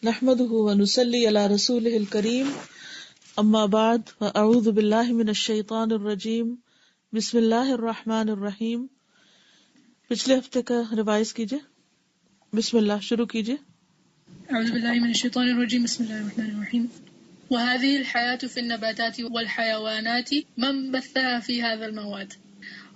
نحمده ونصلي على رسوله الكريم اما بعد فاعوذ بالله من الشیطان الرجیم بسم اللہ الرحمن الرحیم. پچھلے ہفتے کا ریوائز کیجئے. بسم اللہ شروع کیجئے. اعوذ باللہ من الشیطان الرجیم بسم اللہ الرحمن الرحیم. وهذه الحياة في النباتات والحيوانات من بثها في هذا المواد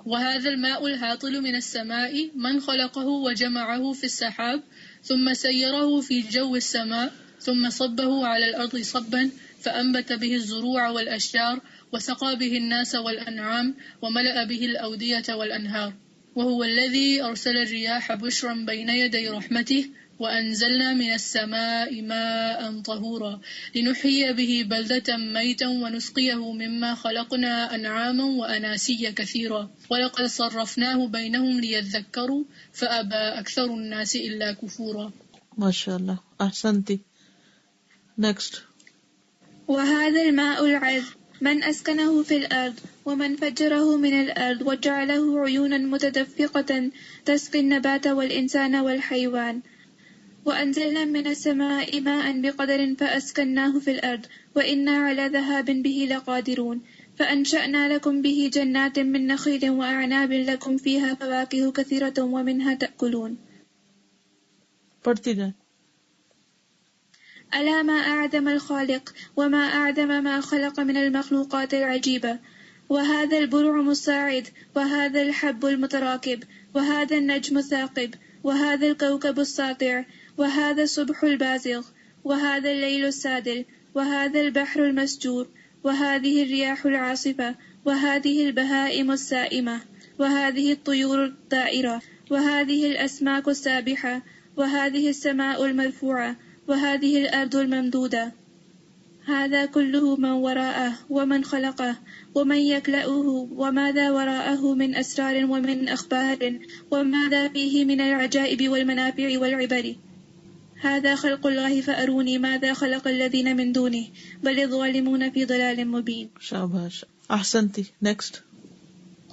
وهذا الماء الهاطل من السماء من خلقه وجمعه في السحاب ثم سيره في جو السماء ثم صبه على الأرض صبا فأنبت به الزروع والأشجار وسقى به الناس والأنعام وملأ به الأودية والأنهار وهو الذي أرسل الرياح بشرا بين يدي رحمته وأنزلنا من السماء ماء طهورا لنحيي به بلدة ميتا ونسقيه مما خلقنا أنعاما وأناسيا كثيرا ولقد صرفناه بينهم ليذكروا فأبى أكثر الناس إلا كفورا. ما شاء الله احسنتي. next. وهذا الماء العذب من أسكنه في الأرض ومن فجره من الأرض وجعله عيونا متدفقة تسقي النبات والإنسان والحيوان وأنزلنا من السماء ماء بقدر فأسكناه في الأرض وإنا على ذهاب به لقادرون فأنشأنا لكم به جنات من نخيل وأعناب لكم فيها فواكه كثيرة ومنها تأكلون. پڑھتی جائیں. ألا ما أعدم الخالق وما أعدم ما خلق من المخلوقات العجيبة وهذا البرع الصاعد وهذا الحب المتراكب وهذا النجم الثاقب وهذا الكوكب الساطع وهذا الصبح البازغ وهذا الليل السادل وهذا البحر المسجور وهذه الرياح العاصفة وهذه البهائم السائمة وهذه الطيور الطائرة وهذه الأسماك السابحة وهذه السماء المرفوعة وهذه الأرض الممدودة هذا كله من وراءه ومن خلقه ومن يكلأه وماذا وراءه من أسرار ومن أخبار وماذا فيه من العجائب والمنافع والعبر هذا خلق الله فأروني ماذا خلق الذين من دونه بل الظالمون في ضلال مبين. شاباش احسنتي. next.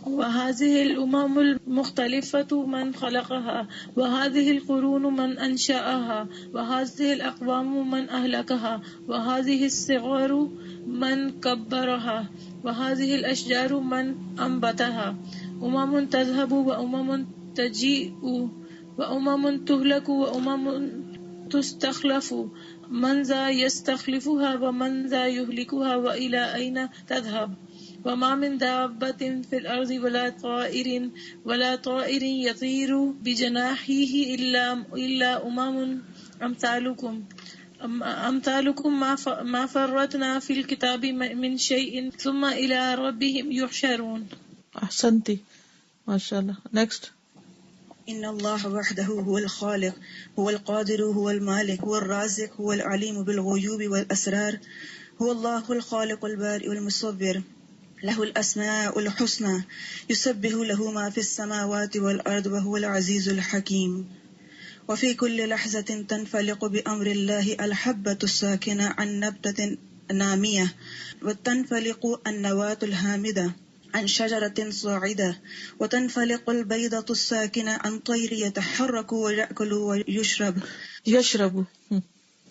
وهذه الأمم المختلفة من خلقها وهذه القرون من أنشأها وهذه الأقوام من أهلكها وهذه الصغار من كبرها وهذه الأشجار من أنبتها أمم تذهب وأمم تجيء وأمم تهلك وأمم تستخلف من ذا يستخلفها ومن ذا يهلكها وإلى أين تذهب وما من دابة في الأرض ولا طائر يطير بجناحيه إلا أمم أمثالكم ما فرطنا في الكتاب من شيء ثم إلى ربهم يحشرون. احسنتي ما شاء الله. next. إن الله وحده هو الخالق هو القادر هو المالك هو الرازق هو العليم بالغيوب والأسرار هو الله الخالق البارئ المصور له الأسماء الحسنى يسبح له ما في السماوات والأرض وهو العزيز الحكيم. وفي كل لحظة تنفلق بأمر الله الحبة الساكنة عن نبتة نامية وتنفلق النواة الهامدة عن شجرة صاعدة وتنفلق البيضة الساكنة عن طير يتحرك ويأكل ويشرب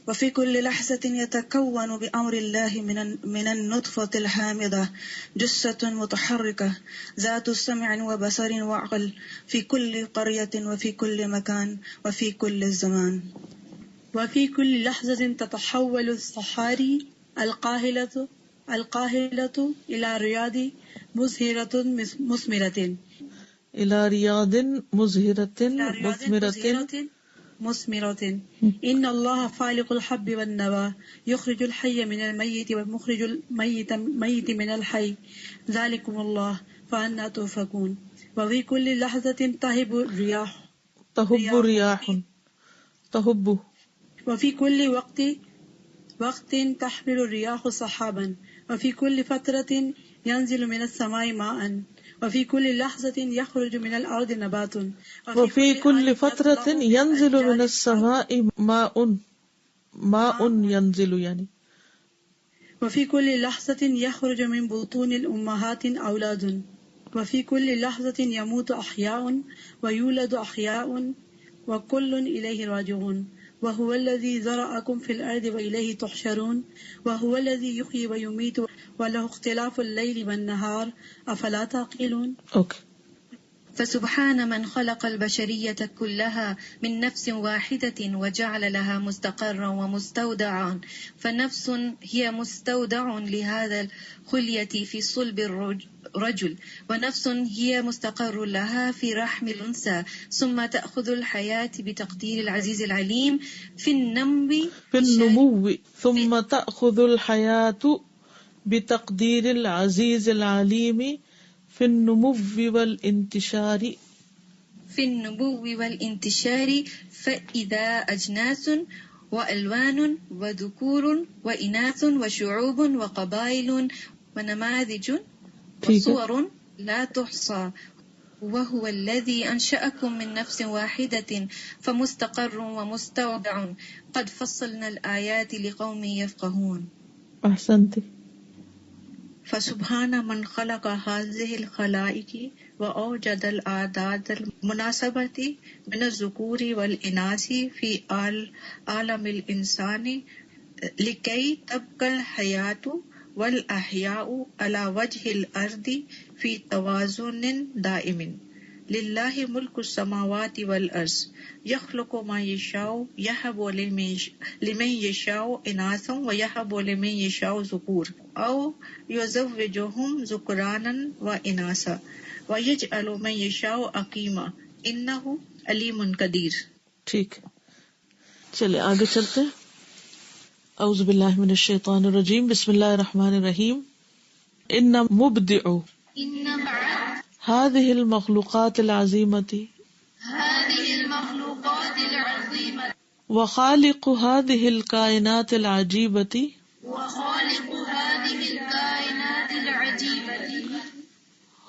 وفي كل لحظة يتكون بأمر الله من النطفة الحامضة جثة متحركة ذات سمع وبصر وعقل في كل قرية وفي كل مكان وفي كل الزمان. وفي كل لحظة تتحول الصحاري القاهلة إلى رياض مزهرة مثمرة إلى رياض مزهرة مثمرة. إن الله فالق الحب والنوى يخرج الحي من الميت ومخرج الميت من الحي ذلكم الله فأنا تؤفكون. وفي كل لحظة تهب رياح وفي كل وقت تحمل الرياح صحابا وفي كل فترة ينزل من السماء ماء وفي كل لحظة يخرج من الأرض نبات وفي كل فترة ينزل من السماء ماء ينزل يعني وفي كل لحظة يخرج من بطون الأمهات أولاد وفي كل لحظة يموت أحياء ويولد أحياء وكل إليه راجعون. وهو الذي ذرأكم في الأرض وإليه تحشرون وهو الذي يحيي ويميت وله اختلاف الليل والنهار أفلا تعقلون. اوکے. فسبحان من خلق البشرية كلها من نفس واحدة وجعل لها مستقرا ومستودعا، فنفس هي مستودع لهذا الخلية في صلب الرجل، ونفس هي مستقر لها في رحم الأنثى، ثم تأخذ الحياة بتقدير العزيز العليم في النمو ثم تأخذ الحياة بتقدير العزيز العليم في النمو والانتشار فإذا أجناس وألوان وذكور وإناث وشعوب وقبائل ونماذج وصور لا تحصى، وهو الذي أنشأكم من نفس واحدة فمستقر ومستودع قد فصلنا الآيات لقوم يفقهون. احسنت. فسبحان من خلق هذه الخلائق وأوجد الأعداد المناسبة من الذكور والإناث في عالم الإنسان لكي تبقى الحياة والأحياء على وجه الأرض في توازن دائم. لله ملك السماوات والأرض يخلق ما يشاء يهب لمن يشاء إناثا ويهب لمن يشاء ذكور أو يزوجهم ذكرانا وإناثا ويجعل من يشاء عقيما إنه عليم قدير. ٹھیک، چلے آگے چلتے. اعوذ باللہ من الشیطان الرجیم، بسم اللہ الرحمن الرحیم. ان مبدع هذه المخلوقات العظیمة وخالق هذه الكائنات العجيبة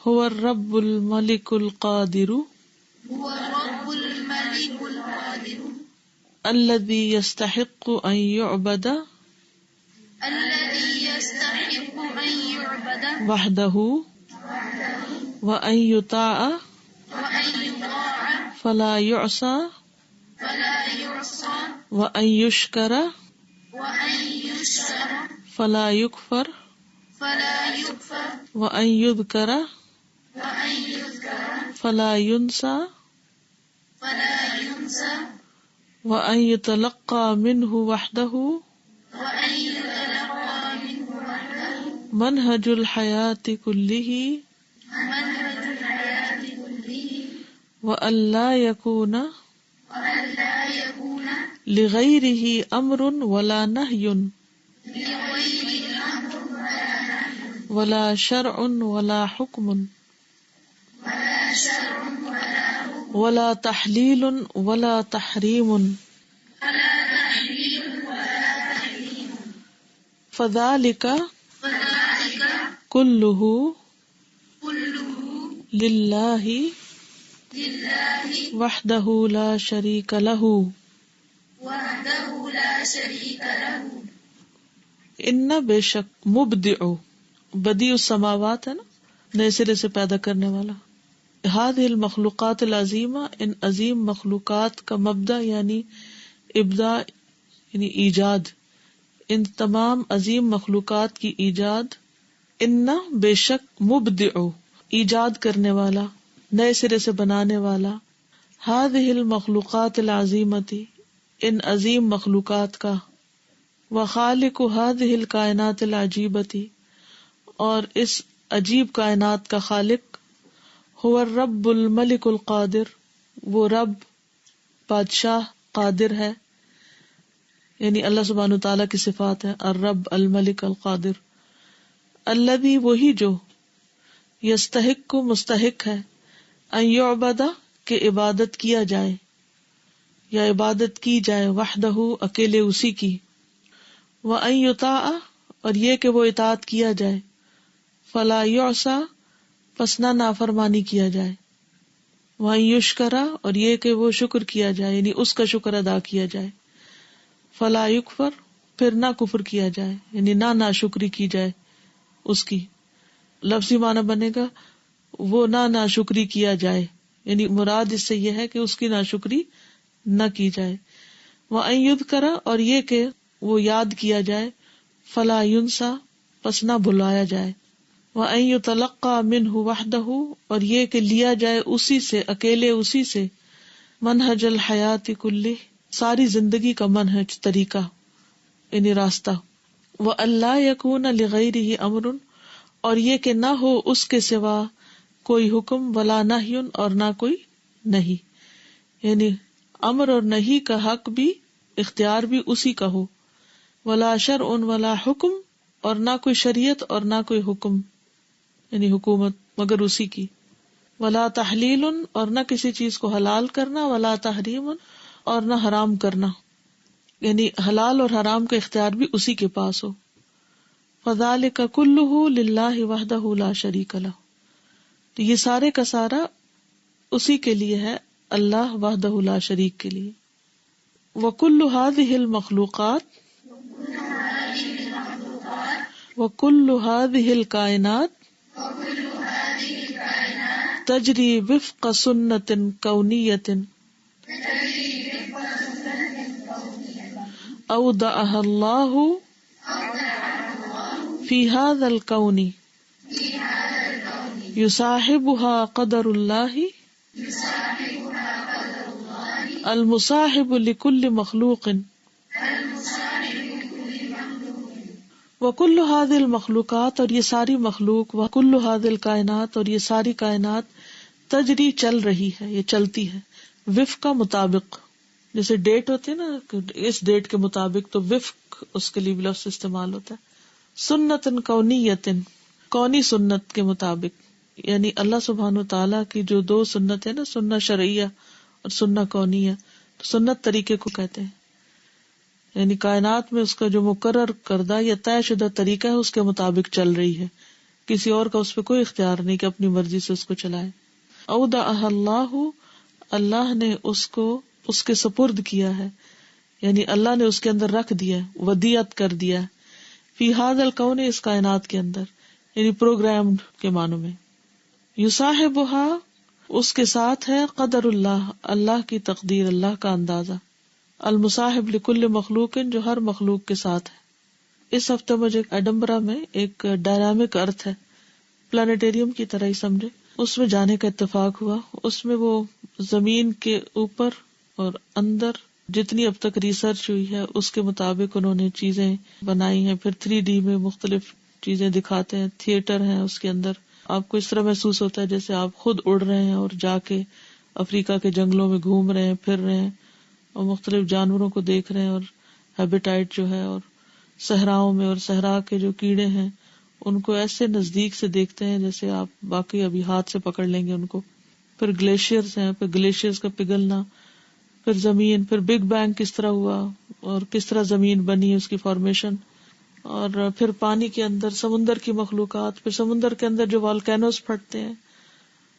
هو الرب الملك القادر الذي يستحق أن يعبد وحده وأن يطاع فلا يعصى وأن يشكر فلا يكفر وأن يذكر فلا ينسى وأن يتلقى منه وحده منهج الحياة كله وأن لا يكون لغيره أمر ولا نهي ولا شرع ولا حكم ولا تحليل ولا تحريم فذلك كله لله وحده لا شريك له. ان بے شک مبدع بدیع السماوات ہے نا، نئے سرے سے پیدا کرنے والا. هذه المخلوقات العظیمہ، ان عظیم مخلوقات کا مبدع یعنی ابداع یعنی ایجاد، ان تمام عظیم مخلوقات کی ایجاد. ان بے شک مبدع ایجاد کرنے والا، نئے سرے سے بنانے والا. هذه المخلوقات العظیمۃ ان عظیم مخلوقات کا. وخالق هذه الکائنات العجیبۃ اور اس عجیب کائنات کا خالق. هو الرب الملک القادر وہ رب بادشاہ قادر ہے، یعنی اللہ سبحانہ تعالیٰ کی صفات ہے الرب الملک القادر. الذی وہی جو یستحق کو مستحق ہے ان یعبد کہ عبادت کیا جائے یا عبادت کی جائے وحدہ اکیلے اسی کی. وان یطاع اور یہ کہ وہ اطاعت کیا جائے. فلا یعصى پس نہ نافرمانی کیا جائے. وان یشکر اور یہ کہ وہ شکر کیا جائے یعنی اس کا شکر ادا کیا جائے. فلا یکفر پھر نہ کفر کیا جائے یعنی نہ ناشکری کی جائے اس کی. لفظی معنی بنے گا وہ نہ ناشکری کیا جائے، یعنی مراد اس سے یہ ہے کہ اس کی ناشکری نہ کی جائے. وَأَن يُذْكَرَ اور یہ کہ وہ یاد کیا جائے، فَلَا يُنسَى پس نہ بھلایا جائے، وَأَن يُتَلَقَّى مِنْهُ وَحْدَهُ اور یہ کہ لیا جائے اسی سے، اکیلے اسی سے، منہج الحیات کلہ ساری زندگی کا منہج، طریقہ یعنی راستہ، وَأَلَّا يَكُونَ لِغَيْرِهِ أَمْرٌ اور یہ کہ نہ ہو اس کے سوا کوئی حکم، ولا نہی اور نہ کوئی نہیں، یعنی امر اور نہیں کا حق بھی، اختیار بھی اسی کا ہو، ولا شرع ولا حکم اور نہ کوئی شریعت اور نہ کوئی حکم یعنی حکومت مگر اسی کی، ولا تحلیل اور نہ کسی چیز کو حلال کرنا، ولا تحریم اور نہ حرام کرنا، یعنی حلال اور حرام کا اختیار بھی اسی کے پاس ہو، فذلک کلہ للہ وحدہ لا شریک لہ تو یہ سارے کا سارا اسی کے لیے ہے، اللہ وحدہ لا شریک کے لیے، وکل ہذہ المخلوقات وکل ہذہ الکائنات تجری وفق سنت کونیت اودعها اللہ فی ھذا الکون یصاحبها قدر اللہ المصاحب لکل مخلوق وکل ھذہ المخلوقات اور یہ ساری مخلوق، وکل ھذہ الکائنات اور یہ ساری کائنات، تجری چل رہی ہے، یہ چلتی ہے، وفق کا مطابق، جیسے ڈیٹ ہوتی ہے نا، اس ڈیٹ کے مطابق، تو وفق اس کے لیے لفظ استعمال ہوتا ہے، سنت کونیت کونی سنت کے مطابق، یعنی اللہ سبحانہ و تعالیٰ کی جو دو سنت ہے نا، سنت شرعیہ اور سنت کونیہ، تو سنت طریقے کو کہتے ہیں، یعنی کائنات میں اس کا جو مقرر کردہ یا طے شدہ طریقہ ہے اس کے مطابق چل رہی ہے، کسی اور کا اس پہ کوئی اختیار نہیں کہ اپنی مرضی سے اس کو چلائے۔ اودعها اللہ، اللہ نے اس کو اس کے سپرد کیا ہے، یعنی اللہ نے اس کے اندر رکھ دیا ہے، ودیعت کر دیا ہے، فی ھذا الکون اس کائنات کے اندر، یعنی پروگرامڈ کے معنوں میں، یصاحبها اس کے ساتھ ہے، قدر اللہ اللہ کی تقدیر، اللہ کا اندازہ، المصاحب لکل مخلوق جو ہر مخلوق کے ساتھ ہے۔ اس ہفتے مجھے ایڈمبرا میں ایک ڈائنامک ارتھ ہے، پلانیٹوریم کی طرح ہی سمجھے، اس میں جانے کا اتفاق ہوا۔ اس میں وہ زمین کے اوپر اور اندر جتنی اب تک ریسرچ ہوئی ہے اس کے مطابق انہوں نے چیزیں بنائی ہیں، پھر 3D میں مختلف چیزیں دکھاتے ہیں، تھیٹر ہیں اس کے اندر، آپ کو اس طرح محسوس ہوتا ہے جیسے آپ خود اڑ رہے ہیں اور جا کے افریقہ کے جنگلوں میں گھوم رہے ہیں، پھر رہے ہیں اور مختلف جانوروں کو دیکھ رہے ہیں، اور ہیبیٹائٹ جو ہے، اور صحراؤں میں اور صحرا کے جو کیڑے ہیں ان کو ایسے نزدیک سے دیکھتے ہیں جیسے آپ باقی ابھی ہاتھ سے پکڑ لیں گے ان کو، پھر گلیشیئرز ہیں، پھر گلیشیئرز کا پگھلنا، پھر زمین، پھر بگ بینگ کس طرح ہوا اور کس طرح زمین بنی، اس کی فارمیشن، اور پھر پانی کے اندر سمندر کی مخلوقات، پھر سمندر کے اندر جو والکینوز پھٹتے ہیں،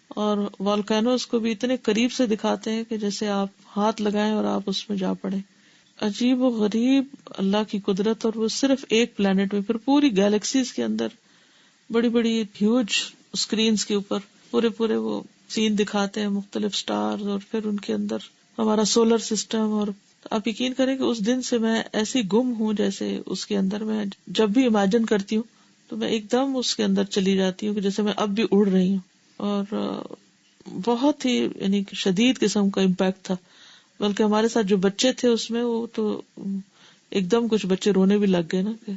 اور والکینوز کو بھی اتنے قریب سے دکھاتے ہیں کہ جیسے آپ ہاتھ لگائیں اور آپ اس میں جا پڑیں۔ عجیب و غریب اللہ کی قدرت، اور وہ صرف ایک پلانٹ میں، پھر پوری گیلیکسیز کے اندر بڑی بڑی ہیوج اسکرینز کے اوپر پورے وہ سین دکھاتے ہیں، مختلف سٹارز، اور پھر ان کے اندر ہمارا سولر سسٹم۔ اور آپ یقین کریں کہ اس دن سے میں ایسی گم ہوں جیسے اس کے اندر، میں جب بھی امیجن کرتی ہوں تو میں ایک دم اس کے اندر چلی جاتی ہوں کہ جیسے میں اب بھی اڑ رہی ہوں، اور بہت ہی یعنی شدید قسم کا امپیکٹ تھا۔ بلکہ ہمارے ساتھ جو بچے تھے اس میں، وہ تو ایک دم کچھ بچے رونے بھی لگ گئے نا، کہ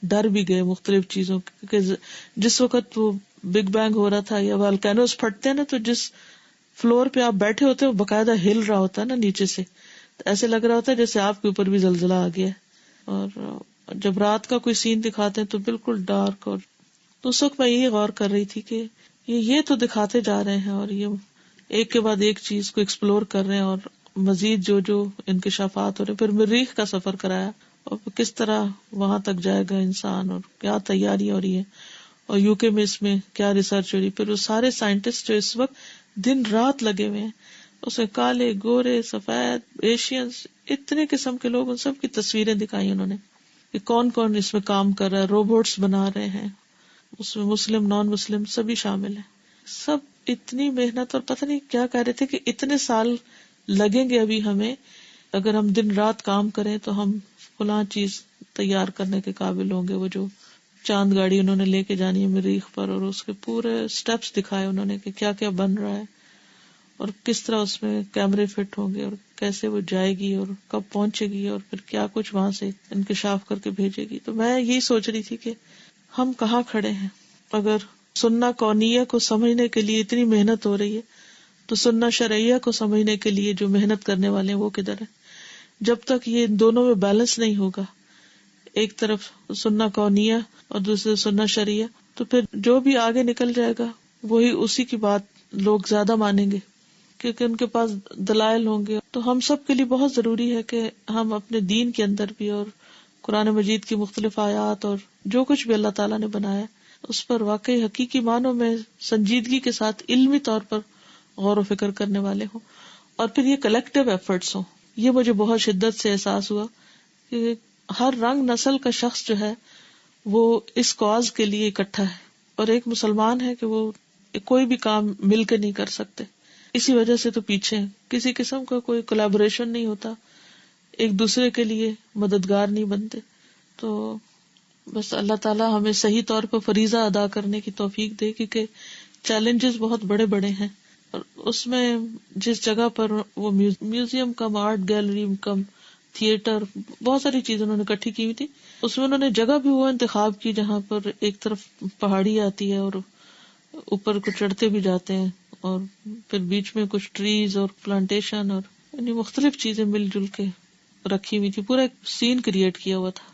ڈر بھی گئے مختلف چیزوں کے، جس وقت وہ بگ بینگ ہو رہا تھا یا والکینوز پھٹتے ہیں نا، تو جس فلور پہ آپ بیٹھے ہوتے ہیں وہ باقاعدہ ہل رہا ہوتا ہے نا نیچے سے، تو ایسے لگ رہا ہوتا ہے جیسے آپ کے اوپر بھی زلزلہ آ گیا ہے۔ اور جب رات کا کوئی سین دکھاتے ہیں تو بالکل ڈارک، اور تو اس وقت میں یہی غور کر رہی تھی کہ یہ تو دکھاتے جا رہے ہیں، اور یہ ایک کے بعد ایک چیز کو ایکسپلور کر رہے ہیں، اور مزید جو انکشافات ہو رہے ہیں۔ پھر مریخ کا سفر کرایا، اور کس طرح وہاں تک جائے گا انسان، اور کیا تیاری ہو رہی ہے، اور UK میں اس میں کیا ریسرچ ہو رہی ہے۔ پھر وہ سارے سائنٹسٹ جو اس وقت دن رات لگے ہوئے ہیں، اس میں کالے، گورے، سفید، ایشینز، اتنے قسم کے لوگ، ان سب کی تصویریں دکھائی انہوں نے کہ کون کون اس میں کام کر رہا ہے، روبوٹس بنا رہے ہیں، اس میں مسلم نان مسلم سبھی شامل ہیں، سب اتنی محنت، اور پتہ نہیں کیا کہہ رہے تھے کہ اتنے سال لگیں گے ابھی ہمیں اگر ہم دن رات کام کریں تو ہم فلاں چیز تیار کرنے کے قابل ہوں گے. وہ جو چاند گاڑی انہوں نے لے کے جانی ہے مریخ پر، اور اس کے پورے سٹیپس دکھائے انہوں نے کہ کیا کیا بن رہا ہے اور کس طرح اس میں کیمرے فٹ ہوں گے اور کیسے وہ جائے گی اور کب پہنچے گی اور پھر کیا کچھ وہاں سے انکشاف کر کے بھیجے گی. تو میں یہی سوچ رہی تھی کہ ہم کہاں کھڑے ہیں. اگر سننا کونیہ کو سمجھنے کے لیے اتنی محنت ہو رہی ہے تو سننا شرعیہ کو سمجھنے کے لیے جو محنت کرنے والے ہیں وہ کدھر ہیں؟ جب تک یہ دونوں میں بیلنس نہیں ہوگا، ایک طرف سننا کونیہ اور دوسرے سننا شرعیہ، تو پھر جو بھی آگے نکل جائے گا وہی اسی کی بات لوگ زیادہ مانیں گے کیونکہ ان کے پاس دلائل ہوں گے. تو ہم سب کے لیے بہت ضروری ہے کہ ہم اپنے دین کے اندر بھی اور قرآن مجید کی مختلف آیات اور جو کچھ بھی اللہ تعالیٰ نے بنایا اس پر واقعی حقیقی معنوں میں سنجیدگی کے ساتھ علمی طور پر غور و فکر کرنے والے ہوں، اور پھر یہ کلیکٹیو ایفرٹس ہوں. یہ مجھے بہت شدت سے احساس ہوا کہ ہر رنگ نسل کا شخص جو ہے وہ اس کاز کے لیے اکٹھا ہے، اور ایک مسلمان ہے کہ وہ کوئی بھی کام مل کے نہیں کر سکتے. اسی وجہ سے تو پیچھے کسی قسم کا کوئی کولیبوریشن نہیں ہوتا، ایک دوسرے کے لیے مددگار نہیں بنتے. تو بس اللہ تعالیٰ ہمیں صحیح طور پر فریضہ ادا کرنے کی توفیق دے، کیونکہ چیلنجز بہت بڑے بڑے ہیں. اور اس میں جس جگہ پر وہ میوزیم کم آرٹ گیلری کم تھیٹر بہت ساری چیزیں انہوں نے اکٹھی کی ہوئی تھی، اس میں انہوں نے جگہ بھی وہ انتخاب کی جہاں پر ایک طرف پہاڑی آتی ہے اور اوپر کو چڑھتے بھی جاتے ہیں، اور پھر بیچ میں کچھ ٹریز اور پلانٹیشن اور یعنی مختلف چیزیں مل جل کے رکھی ہوئی تھی. پورا ایک سین کریٹ کیا ہوا تھا.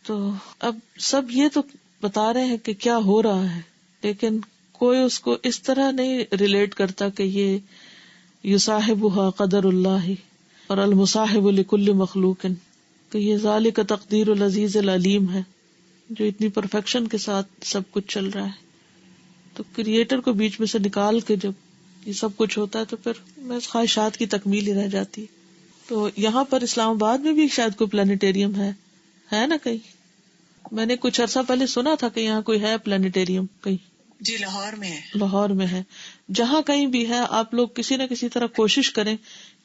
تو اب سب یہ تو بتا رہے ہیں کہ کیا ہو رہا ہے، لیکن کوئی اس کو اس طرح نہیں ریلیٹ کرتا کہ یہ یصاحبها قدر اللہ اور المصاحب لکل مخلوق، کہ یہ ذالک تقدیر العزیز العلیم ہے جو اتنی پرفیکشن کے ساتھ سب کچھ چل رہا ہے. تو کریٹر کو بیچ میں سے نکال کے جب یہ سب کچھ ہوتا ہے تو پھر بس خواہشات کی تکمیل ہی رہ جاتی ہے. تو یہاں پر اسلام آباد میں بھی شاید کوئی پلانیٹوریم ہے نا کہیں؟ میں نے کچھ عرصہ پہلے سنا تھا کہ یہاں کوئی ہے پلانیٹوریم کہیں. جی لاہور میں ہے. لاہور میں ہے. جہاں کہیں بھی ہے آپ لوگ کسی نہ کسی طرح کوشش کریں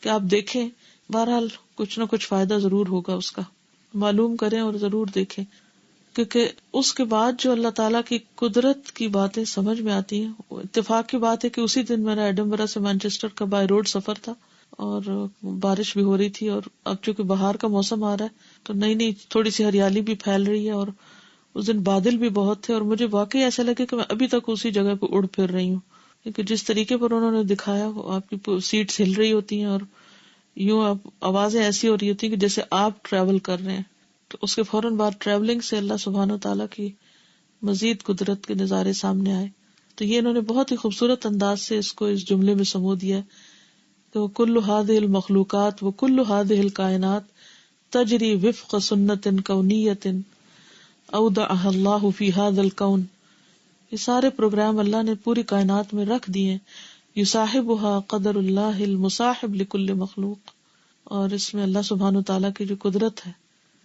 کہ آپ دیکھیں، بہرحال کچھ نہ کچھ فائدہ ضرور ہوگا اس کا. معلوم کریں اور ضرور دیکھیں، کیونکہ اس کے بعد جو اللہ تعالیٰ کی قدرت کی باتیں سمجھ میں آتی ہیں. اتفاق کی بات ہے کہ اسی دن میرا ایڈنبرا سے مانچسٹر کا بائی روڈ سفر تھا اور بارش بھی ہو رہی تھی، اور اب چونکہ بہار کا موسم آ رہا ہے تو نئی تھوڑی سی ہریالی بھی پھیل رہی ہے، اور اس دن بادل بھی بہت تھے، اور مجھے واقعی ایسا لگے کہ میں ابھی تک اسی جگہ پہ اڑ پھر رہی ہوں. کیونکہ جس طریقے پر انہوں نے دکھایا آپ کی سیٹس ہل رہی ہوتی ہیں اور یوں آوازیں ایسی ہو رہی ہوتی ہیں کہ جیسے آپ ٹریول کر رہے ہیں. تو اس کے فوراً بعد ٹریولنگ سے اللہ سبحانہ وتعالیٰ کی مزید قدرت کے نظارے سامنے آئے. تو یہ انہوں نے بہت ہی خوبصورت انداز سے اس کو اس جملے میں سمو دیا کہ وَكُلُّ هَذِهِ الْمَخْلُوقَاتِ وَكُلُّ هَذِهِ الْكَائِنَاتِ تَجْرِي وِفْقَ سُنَّةٍ كَوْنِيَّةٍ أَوْضَعَهَا اللَّهُ فِي هَذَا الْكَوْنِ. یہ سارے پروگرام اللہ نے پوری کائنات میں رکھ دیے. يُصَاحِبُهَا قَدَرُ اللَّهِ الْمُصَاحِبُ لِكُلِّ مَخْلُوق. اور اس میں اللہ سبحانہ وتعالیٰ کی جو قدرت ہے،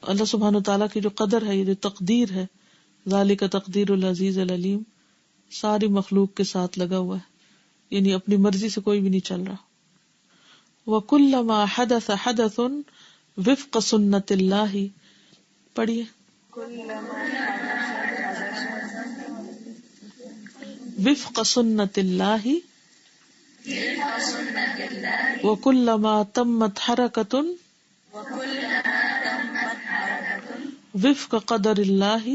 اللہ سبحانہ وتعالیٰ کی جو قدر ہے، یہ جو تقدیر ہے، ذالک تقدیر العزیز العلیم، ساری مخلوق کے ساتھ لگا ہوا ہے، یعنی اپنی مرضی سے کوئی بھی نہیں چل رہا. وَكُلَّمَا حَدَثَ حَدَثٌ وِفْقَ سُنَّةِ اللَّهِ. پڑھیے. وفق سنت اللہ وَكُلَّمَا تمت حرکۃ وفق قدر اللہ.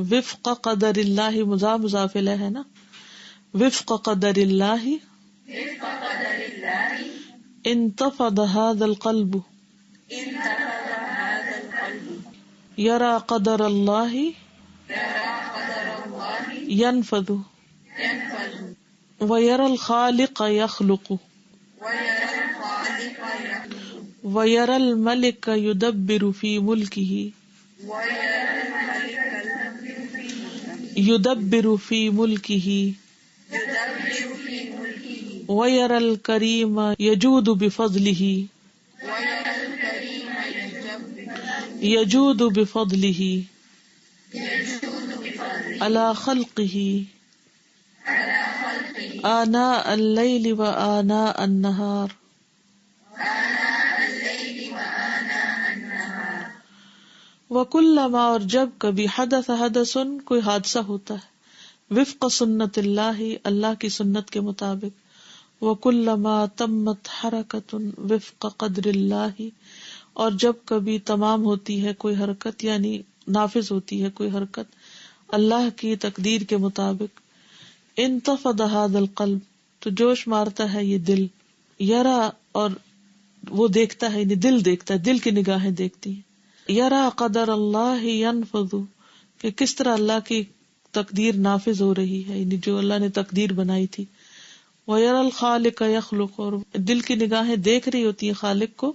وفق قدر اللہ مضاف الیہ ہے نا. وفق قدر اللہ انتفض هذا القلب یرى قدر اللہ ينفذ ويرى الخالق يخلق ويرى الملك يدبر في ملكه ويرى الكريم يجود بفضله على خلقه آناء الليل وآناء النهار وَكُلَّمَا اور جب کبھی حدث حدثن کوئی حادثہ ہوتا ہے وفق سنت اللہ اللہ کی سنت کے مطابق وَكُلَّمَا تمت حرکۃ وفق قدر اللہ اور جب کبھی تمام ہوتی ہے کوئی حرکت یعنی نافذ ہوتی ہے کوئی حرکت اللہ کی تقدیر کے مطابق انتفض هذا القلب تو جوش مارتا ہے یہ دل یرا اور وہ دیکھتا ہے یعنی دل دیکھتا ہے دل کی نگاہیں دیکھتی ہیں یرا قدر اللہ ينفذ کہ کس طرح اللہ کی تقدیر نافذ ہو رہی ہے یعنی جو اللہ نے تقدیر بنائی تھی وَيَرَى الْخَالِقَ يَخْلُقُ اور دل کی نگاہیں دیکھ رہی ہوتی ہیں خالق کو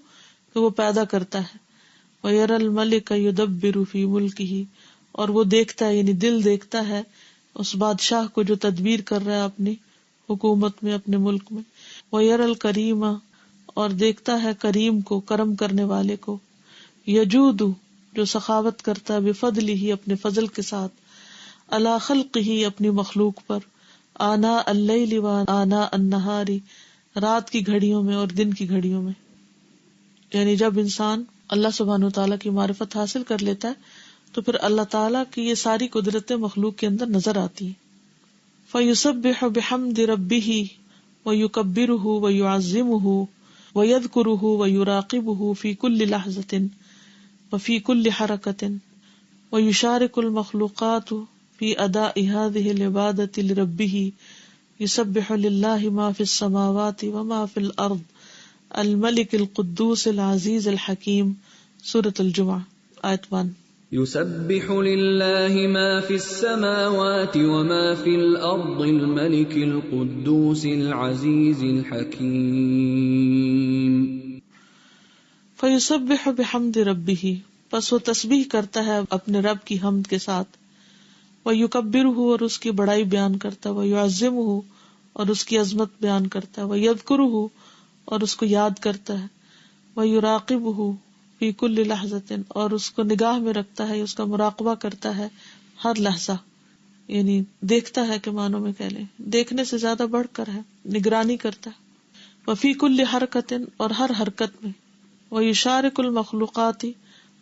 کہ وہ پیدا کرتا ہے وَيَرَى الْمَلِكَ يُدَبِّرُ فِي مُلْكِهِ اور وہ دیکھتا ہے یعنی دل دیکھتا ہے اس بادشاہ کو جو تدبیر کر رہا ہے اپنی حکومت میں اپنے ملک میں وَيَرَى الْكَرِيمَ اور دیکھتا ہے کریم کو کرم کرنے والے کو یجود جو سخاوت کرتا ہے بفضلہ اپنے فضل کے ساتھ علی خلقہ اپنی مخلوق پر آناء اللیل و آناء النہار رات کی گھڑیوں میں اور دن کی گھڑیوں میں یعنی جب انسان اللہ سبحانہ وتعالیٰ کی معرفت حاصل کر لیتا ہے تو پھر اللہ تعالیٰ کی یہ ساری قدرتیں مخلوق کے اندر نظر آتی ہیں فیسبح بحمد ربہ ویکبرہ ویعظمہ ویذکرہ ویراقبہ فی کل لحظۃ وفی کل حرکۃ ویشارک المخلوقات فی اداء هذه العبادۃ لربہ یسبح للہ ما فی السماوات وما فی الارض الملک القدوس العزیز الحکیم سورۃ الجمعہ آیت 1 يسبح لله ما في السماوات وما في الأرض الملك القدوس العزيز الحكيم فيسبح بحمد ربه پس وہ تسبیح کرتا ہے اپنے رب کی حمد کے ساتھ ويكبره اور اس کی بڑائی بیان کرتا ہے ويعظمه اور اس کی عظمت بیان کرتا ہے ويذكره اور اس کو یاد کرتا ہے ويراقبه فی کل لحظۃ اور اس کو نگاہ میں رکھتا ہے اس کا مراقبہ کرتا ہے ہر لحظہ یعنی دیکھتا ہے کہ معنوں میں کہہ لیں دیکھنے سے زیادہ بڑھ کر ہے نگرانی کرتا ہے وفی کل حرکت اور ہر حرکت میں ویشارک المخلوقات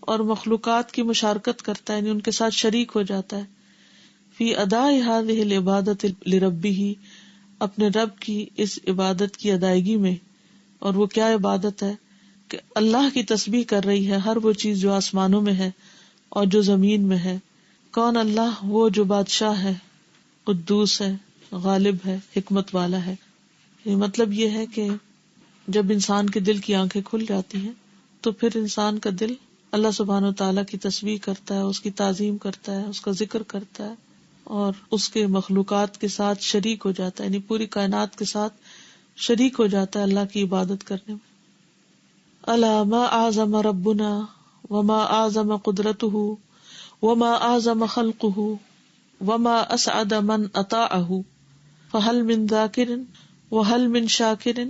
اور مخلوقات کی مشارکت کرتا ہے یعنی ان کے ساتھ شریک ہو جاتا ہے فی اداء هذه العبادۃ لربہ اپنے رب کی اس عبادت کی ادائیگی میں اور وہ کیا عبادت ہے کہ اللہ کی تسبیح کر رہی ہے ہر وہ چیز جو آسمانوں میں ہے اور جو زمین میں ہے کون اللہ وہ جو بادشاہ ہے قدوس ہے غالب ہے حکمت والا ہے یہ مطلب یہ ہے کہ جب انسان کے دل کی آنکھیں کھل جاتی ہیں تو پھر انسان کا دل اللہ سبحانہ و تعالیٰ کی تسبیح کرتا ہے اس کی تعظیم کرتا ہے اس کا ذکر کرتا ہے اور اس کے مخلوقات کے ساتھ شریک ہو جاتا ہے یعنی پوری کائنات کے ساتھ شریک ہو جاتا ہے اللہ کی عبادت کرنے میں الا ما اعظم ربنا وما اعظم قدرته وما اعظم خلقه وما اسعد من اطاعه فهل من ذاکر وهل من شاکر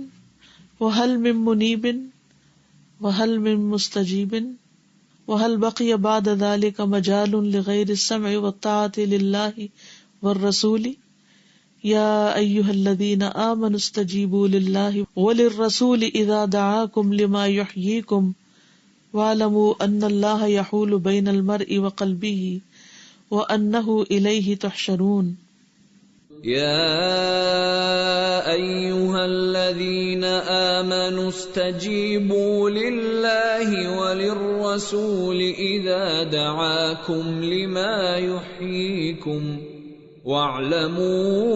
وهل من منیب وهل من مستجیب وهل بقي بعد ذلك مجال لغير السمع والطاعة لله والرسول یا ایھا الذین آمنوا استجیبوا للہ وللرسول اذا دعاکم لما یحییکم واعلموا ان اللہ یحول بین المرء وقلبہ وانہ الیہ تحشرون یا ایھا الذین آمنوا استجیبوا للہ وللرسول اذا دعاکم لما یحییکم وَاعْلَمُوا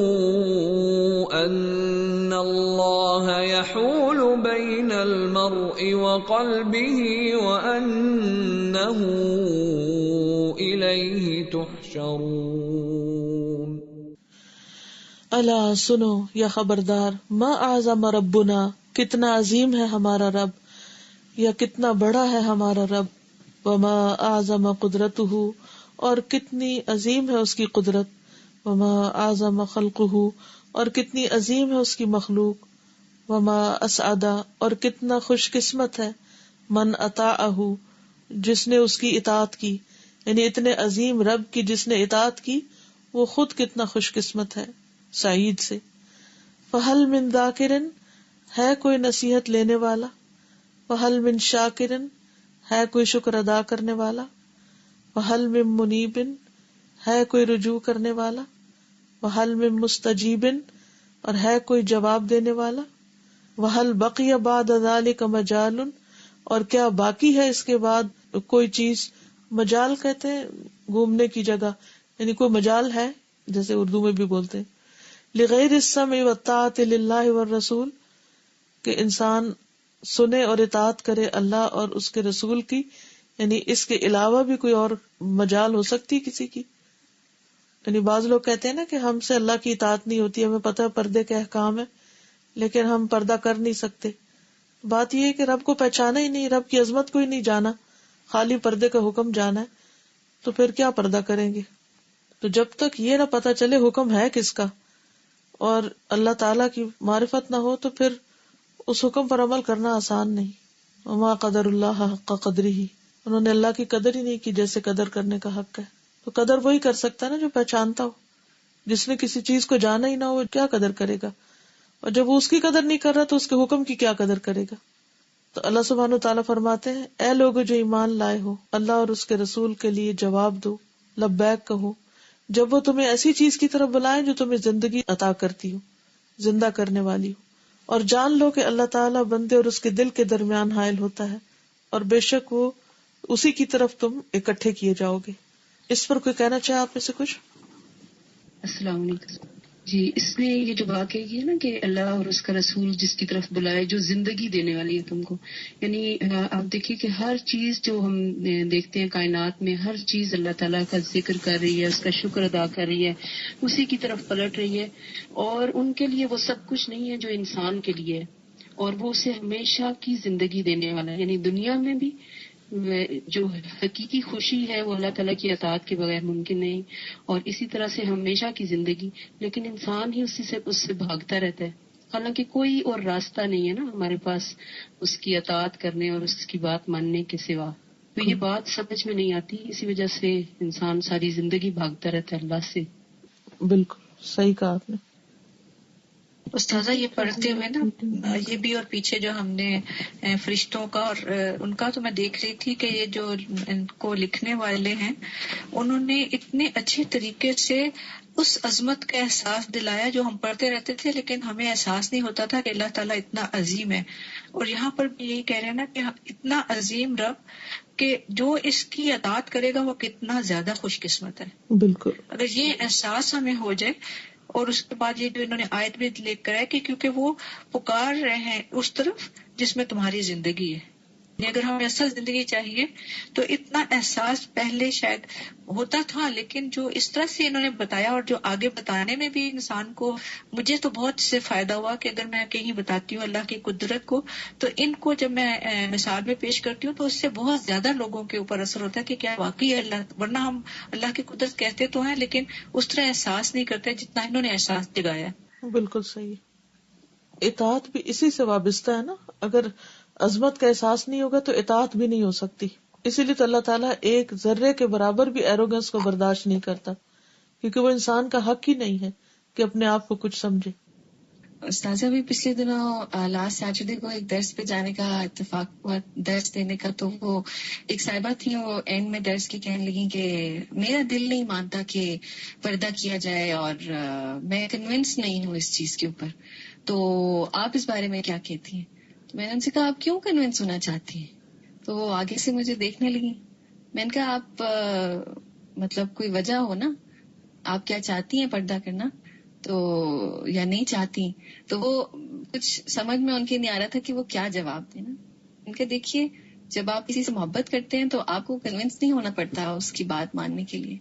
أَنَّ اللَّهَ يَحُولُ بَيْنَ الْمَرْءِ وَقَلْبِهِ وَأَنَّهُ إِلَيْهِ تُحْشَرُونَ الا سنو یا خبردار ما اعظم ربنا کتنا عظیم ہے ہمارا رب یا کتنا بڑا ہے ہمارا رب وما اعظم قدرته اور کتنی عظیم ہے اس کی قدرت وما اعظم خلقہ اور کتنی عظیم ہے اس کی مخلوق وما اسعد اور کتنا خوش قسمت ہے من اطاعہ جس نے اس کی اطاعت کی یعنی اتنے عظیم رب کی جس نے اطاعت کی وہ خود کتنا خوش قسمت ہے سعید سے فہل من ذاکر ہے کوئی نصیحت لینے والا فہل من شاکر ہے کوئی شکر ادا کرنے والا وَهَلْ مِن مُنِيبٍ ہے کوئی رجوع کرنے والا، وَهَلْ مِن مُسْتَجِيبٍ اور ہے کوئی جواب دینے والا، وَهَلْ بَقِيَ بَعْدَ ذَلِكَ مَجَالٌ اور کیا باقی ہے اس کے بعد کوئی چیز. مجال کہتے ہیں گھومنے کی جگہ، یعنی کوئی مجال ہے جیسے اردو میں بھی بولتے ہیں. لِغَيْرِ السَّمْعِ وَالطَّاعَةِ لِلَّهِ وَالرَّسُولِ کہ انسان سنے اور اطاعت کرے اللہ اور اس کے رسول کی، یعنی اس کے علاوہ بھی کوئی اور مجال ہو سکتی کسی کی. یعنی بعض لوگ کہتے ہیں نا کہ ہم سے اللہ کی اطاعت نہیں ہوتی، ہمیں پتہ ہے پردے کے احکام ہے لیکن ہم پردہ کر نہیں سکتے. بات یہ ہے کہ رب کو پہچانا ہی نہیں، رب کی عظمت کو ہی نہیں جانا، خالی پردے کا حکم جانا ہے، تو پھر کیا پردہ کریں گے؟ تو جب تک یہ نہ پتہ چلے حکم ہے کس کا اور اللہ تعالیٰ کی معرفت نہ ہو تو پھر اس حکم پر عمل کرنا آسان نہیں. وما قدر اللہ حق قدرہ، انہوں نے اللہ کی قدر ہی نہیں کی جیسے قدر کرنے کا حق ہے. تو قدر وہی کر سکتا ہے نا جو پہچانتا ہو. جس نے کسی چیز کو جانا ہی نہ ہو کیا قدر کرے گا، اور جب وہ اس کی قدر نہیں کر رہا تو اس کے حکم کی کیا قدر کرے گا. تو اللہ سبحانہ وتعالیٰ فرماتے ہیں اے لوگو جو ایمان لائے ہو، اللہ اور اس کے رسول کے لیے جواب دو، لبیک کہو جب وہ تمہیں ایسی چیز کی طرف بلائیں جو تمہیں زندگی عطا کرتی ہو، زندہ کرنے والی ہو، اور جان لو کہ اللہ تعالیٰ بندے اور اس کے دل کے درمیان حائل ہوتا ہے، اور بے شک وہ اسی کی طرف تم اکٹھے کیے جاؤ گے. اس پر کوئی کہنا چاہے آپ میں سے کچھ؟ السلام علیکم جی. اس میں یہ جو بات کہی ہے نا کہ اللہ اور اس کا رسول جس کی طرف بلائے جو زندگی دینے والی ہے تم کو، یعنی آپ دیکھیے کہ ہر چیز جو ہم دیکھتے ہیں کائنات میں، ہر چیز اللہ تعالیٰ کا ذکر کر رہی ہے، اس کا شکر ادا کر رہی ہے، اسی کی طرف پلٹ رہی ہے، اور ان کے لیے وہ سب کچھ نہیں ہے جو انسان کے لیے ہے، اور وہ اسے ہمیشہ کی زندگی دینے والا ہے. یعنی دنیا میں بھی جو حقیقی خوشی ہے وہ اللہ تعالیٰ کی اطاعت کے بغیر ممکن نہیں، اور اسی طرح سے ہمیشہ کی زندگی، لیکن انسان ہی اس سے بھاگتا رہتا ہے. حالانکہ کوئی اور راستہ نہیں ہے نا ہمارے پاس اس کی اطاعت کرنے اور اس کی بات ماننے کے سوا. تو یہ بات سمجھ میں نہیں آتی، اسی وجہ سے انسان ساری زندگی بھاگتا رہتا ہے اللہ سے. بالکل صحیح کہا آپ نے. استاذہ یہ پڑھتے ہوئے نا یہ بھی، اور پیچھے جو ہم نے فرشتوں کا اور ان کا، تو میں دیکھ رہی تھی کہ یہ جو ان کو لکھنے والے ہیں انہوں نے اتنے اچھے طریقے سے اس عظمت کا احساس دلایا جو ہم پڑھتے رہتے تھے لیکن ہمیں احساس نہیں ہوتا تھا کہ اللہ تعالیٰ اتنا عظیم ہے. اور یہاں پر بھی یہی کہہ رہے ہیں نا کہ اتنا عظیم رب کہ جو اس کی اطاعت کرے گا وہ کتنا زیادہ خوش قسمت ہے. بالکل اگر یہ احساس ہمیں ہو جائے. اور اس کے بعد یہ جو انہوں نے آیت بھی لکھ کر ہے کہ کیونکہ وہ پکار رہے ہیں اس طرف جس میں تمہاری زندگی ہے. اگر ہمیں اصل زندگی چاہیے تو اتنا احساس پہلے شاید ہوتا تھا، لیکن جو اس طرح سے انہوں نے بتایا اور جو آگے بتانے میں بھی انسان کو، مجھے تو بہت سے فائدہ ہوا کہ اگر میں کہیں بتاتی ہوں اللہ کی قدرت کو تو ان کو جب میں مثال میں پیش کرتی ہوں تو اس سے بہت زیادہ لوگوں کے اوپر اثر ہوتا ہے کہ کیا واقعی اللہ، ورنہ ہم اللہ کی قدرت کہتے تو ہیں لیکن اس طرح احساس نہیں کرتے جتنا انہوں نے احساس جگایا. بالکل صحیح. اطاعت بھی اسی سے وابستہ ہے نا، اگر عظمت کا احساس نہیں ہوگا تو اطاعت بھی نہیں ہو سکتی. اسی لیے تو اللہ تعالیٰ ایک ذرے کے برابر بھی ایروگنس کو برداشت نہیں کرتا، کیونکہ وہ انسان کا حق ہی نہیں ہے کہ اپنے آپ کو کچھ سمجھے. استاذہ بھی پچھلے دنوں لاسٹ سیٹرڈے کو ایک درس پہ جانے کا اتفاق ہوا، درس دینے کا، تو وہ ایک صاحبہ تھی، وہ اینڈ میں درس کی کہنے لگی کہ میرا دل نہیں مانتا کہ پردہ کیا جائے اور میں کنونس نہیں ہوں اس چیز کے اوپر، تو آپ اس بارے میں کیا کہتی ہیں؟ تو میں نے ان سے کہا آپ کیوں کنونس ہونا چاہتی ہیں؟ تو وہ آگے سے مجھے دیکھنے لگی. میں نے کہا آپ مطلب کوئی وجہ ہو نا، آپ کیا چاہتی ہیں پردہ کرنا تو یا نہیں چاہتی؟ تو وہ کچھ سمجھ میں ان کے نہیں آ رہا تھا کہ وہ کیا جواب دینا. ان کا دیکھیے جب آپ کسی سے محبت کرتے ہیں تو آپ کو کنونس نہیں ہونا پڑتا اس کی بات ماننے کے لیے.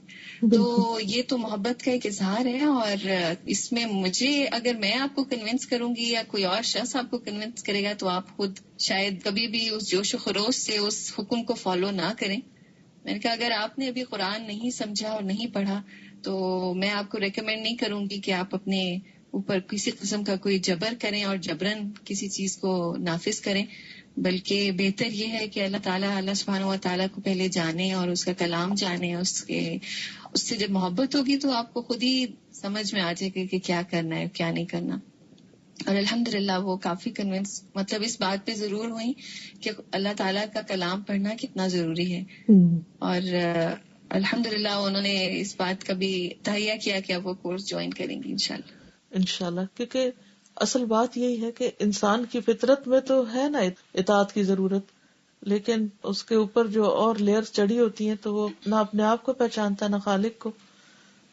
تو یہ تو محبت کا ایک اظہار ہے، اور اس میں مجھے، اگر میں آپ کو کنونس کروں گی یا کوئی اور شخص آپ کو کنونس کرے گا تو آپ خود شاید کبھی بھی اس جوش و خروش سے اس حکم کو فالو نہ کریں. میں نے کہا اگر آپ نے ابھی قرآن نہیں سمجھا اور نہیں پڑھا تو میں آپ کو ریکمینڈ نہیں کروں گی کہ آپ اپنے اوپر کسی قسم کا کوئی جبر کریں اور جبرن کسی چیز کو نافذ کریں، بلکہ بہتر یہ ہے کہ اللہ سبحانہ و تعالیٰ کو پہلے جانیں اور اس کا کلام جانیں. اس سے جب محبت ہوگی تو آپ کو خود ہی سمجھ میں آ جائے گا کہ کیا کرنا ہے کیا نہیں کرنا. اور الحمدللہ وہ کافی کنونس، مطلب اس بات پہ ضرور ہوئی کہ اللہ تعالیٰ کا کلام پڑھنا کتنا ضروری ہے. اور الحمدللہ انہوں نے اس بات کا بھی تہیہ کیا کہ اب وہ کورس جوائن کریں گی انشاءاللہ. انشاءاللہ. کیونکہ اصل بات یہی ہے کہ انسان کی فطرت میں تو ہے نا اطاعت کی ضرورت، لیکن اس کے اوپر جو اور لیئر چڑھی ہوتی ہیں تو وہ نہ اپنے آپ کو پہچانتا نہ خالق کو.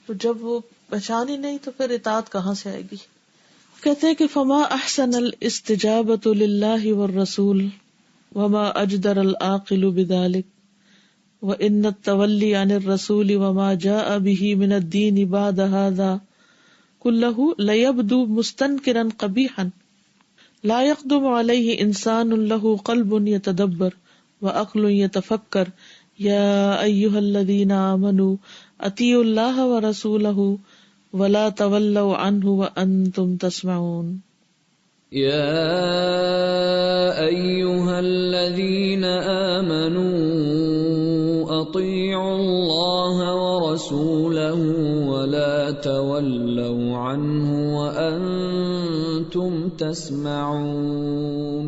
تو جب وہ پہچان ہی نہیں تو پھر اطاعت کہاں سے آئے گی. کہتے ہیں کہ فما احسن الاستجابۃ للہ والرسول وما اجدر العاقل بذلک وان التولی عن الرسول وما جاء به من الدین بعد هذا كله ليبدو مستنكرا قبيحا لا يقدم عليه انسان له قلب يتدبر وعقل يتفكر يا ايها الذين امنوا اطيعوا الله ورسوله ولا تولوا عنه وانتم تسمعون. يا أيها الذين آمنوا أطيعوا الله ورسوله ولا تولوا عنه وأنتم تسمعون.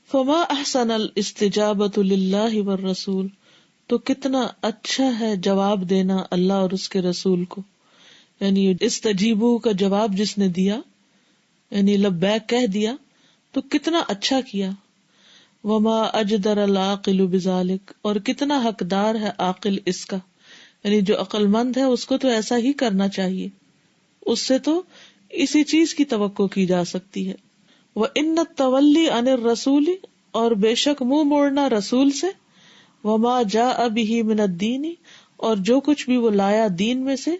فما احسن الاستجابۃ للہ والرسول، تو کتنا اچھا ہے جواب دینا اللہ اور اس کے رسول کو. یعنی استجیبو کا جواب جس نے دیا، یعنی لبیک کہہ دیا، تو کتنا اچھا کیا. وما اجدر العاقل بذلک، اور کتنا حقدار ہے عاقل اس کا، یعنی جو عقل مند ہے اس کو تو ایسا ہی کرنا چاہیے، اس سے تو اسی چیز کی توقع کی جا سکتی ہے. وان التولی عن الرسول، اور بے شک منہ موڑنا رسول سے. وما جاء به من الدین، اور جو کچھ بھی وہ لایا دین میں سے.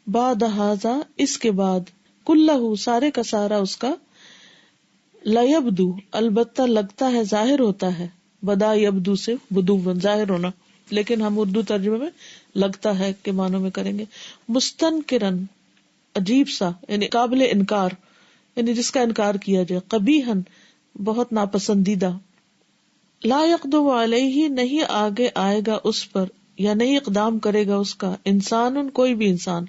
بعد ھذا، اس کے بعد. کلہ، سارے کا سارا اس کا. لیبدو، البتہ لگتا ہے، ظاہر ہوتا ہے. بدا یبدو سے بدو ظاہر ہونا، لیکن ہم اردو ترجمے میں لگتا ہے کے معنوں میں کریں گے. مستنکرن، عجیب سا، یعنی قابل انکار، یعنی جس کا انکار کیا جائے. قبیحن، بہت ناپسندیدہ. لا یقدم علیہ، نہیں آگے آئے گا اس پر، یا نہیں اقدام کرے گا اس کا. انسان، کوئی بھی انسان،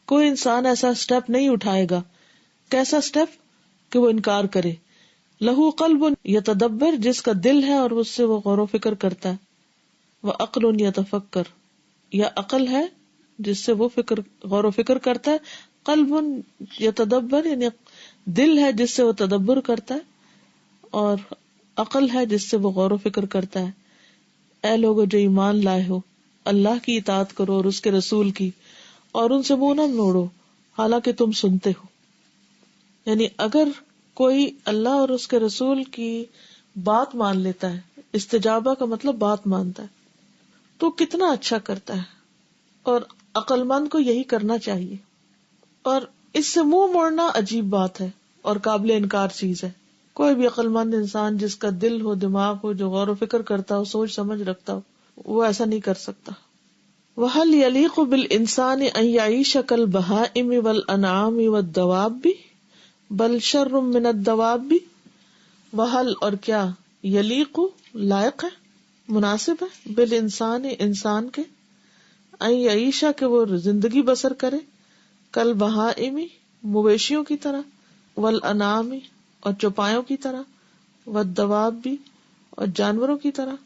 کوئی انسان ایسا سٹیپ نہیں اٹھائے گا. کیسا سٹیپ؟ کہ وہ انکار کرے. لہو قلب یتدبر، جس کا دل ہے اور اس سے وہ غور و فکر کرتا ہے. وعقل یتفکر، یا عقل ہے جس سے وہ غور و فکر کرتا ہے. قلب یتدبر، یعنی دل ہے جس سے وہ تدبر کرتا ہے، اور عقل ہے جس سے وہ غور و فکر کرتا ہے. اے لوگو جو ایمان لائے ہو، اللہ کی اطاعت کرو اور اس کے رسول کی، اور ان سے منہ نہ موڑو حالانکہ تم سنتے ہو. یعنی اگر کوئی اللہ اور اس کے رسول کی بات مان لیتا ہے، استجابہ کا مطلب بات مانتا ہے، تو کتنا اچھا کرتا ہے. اور عقل مند کو یہی کرنا چاہیے. اور اس سے منہ موڑنا عجیب بات ہے اور قابل انکار چیز ہے. کوئی بھی عقل مند انسان جس کا دل ہو، دماغ ہو، جو غور و فکر کرتا ہو، سوچ سمجھ رکھتا ہو، وہ ایسا نہیں کر سکتا. وَهَلْ يَلِيقُ بِالْإِنسَانِ أَنْ يَعِيشَ كَالْبَهَائِمِ وَالْأَنْعَامِ وَالدَّوَابِّ بَلْ شَرٌّ مِّنَ الدَّوَابِّ. وَهَلْ، اور کیا، یلیق، لائق ہے، مناسب ہے، بالانسان، انسان کے، ان یعیشا، کہ وہ زندگی بسر کرے، کالبہائم، مویشیوں کی طرح، والانعام، اور چوپایوں کی طرح، والدواب، اور جانوروں کی طرح.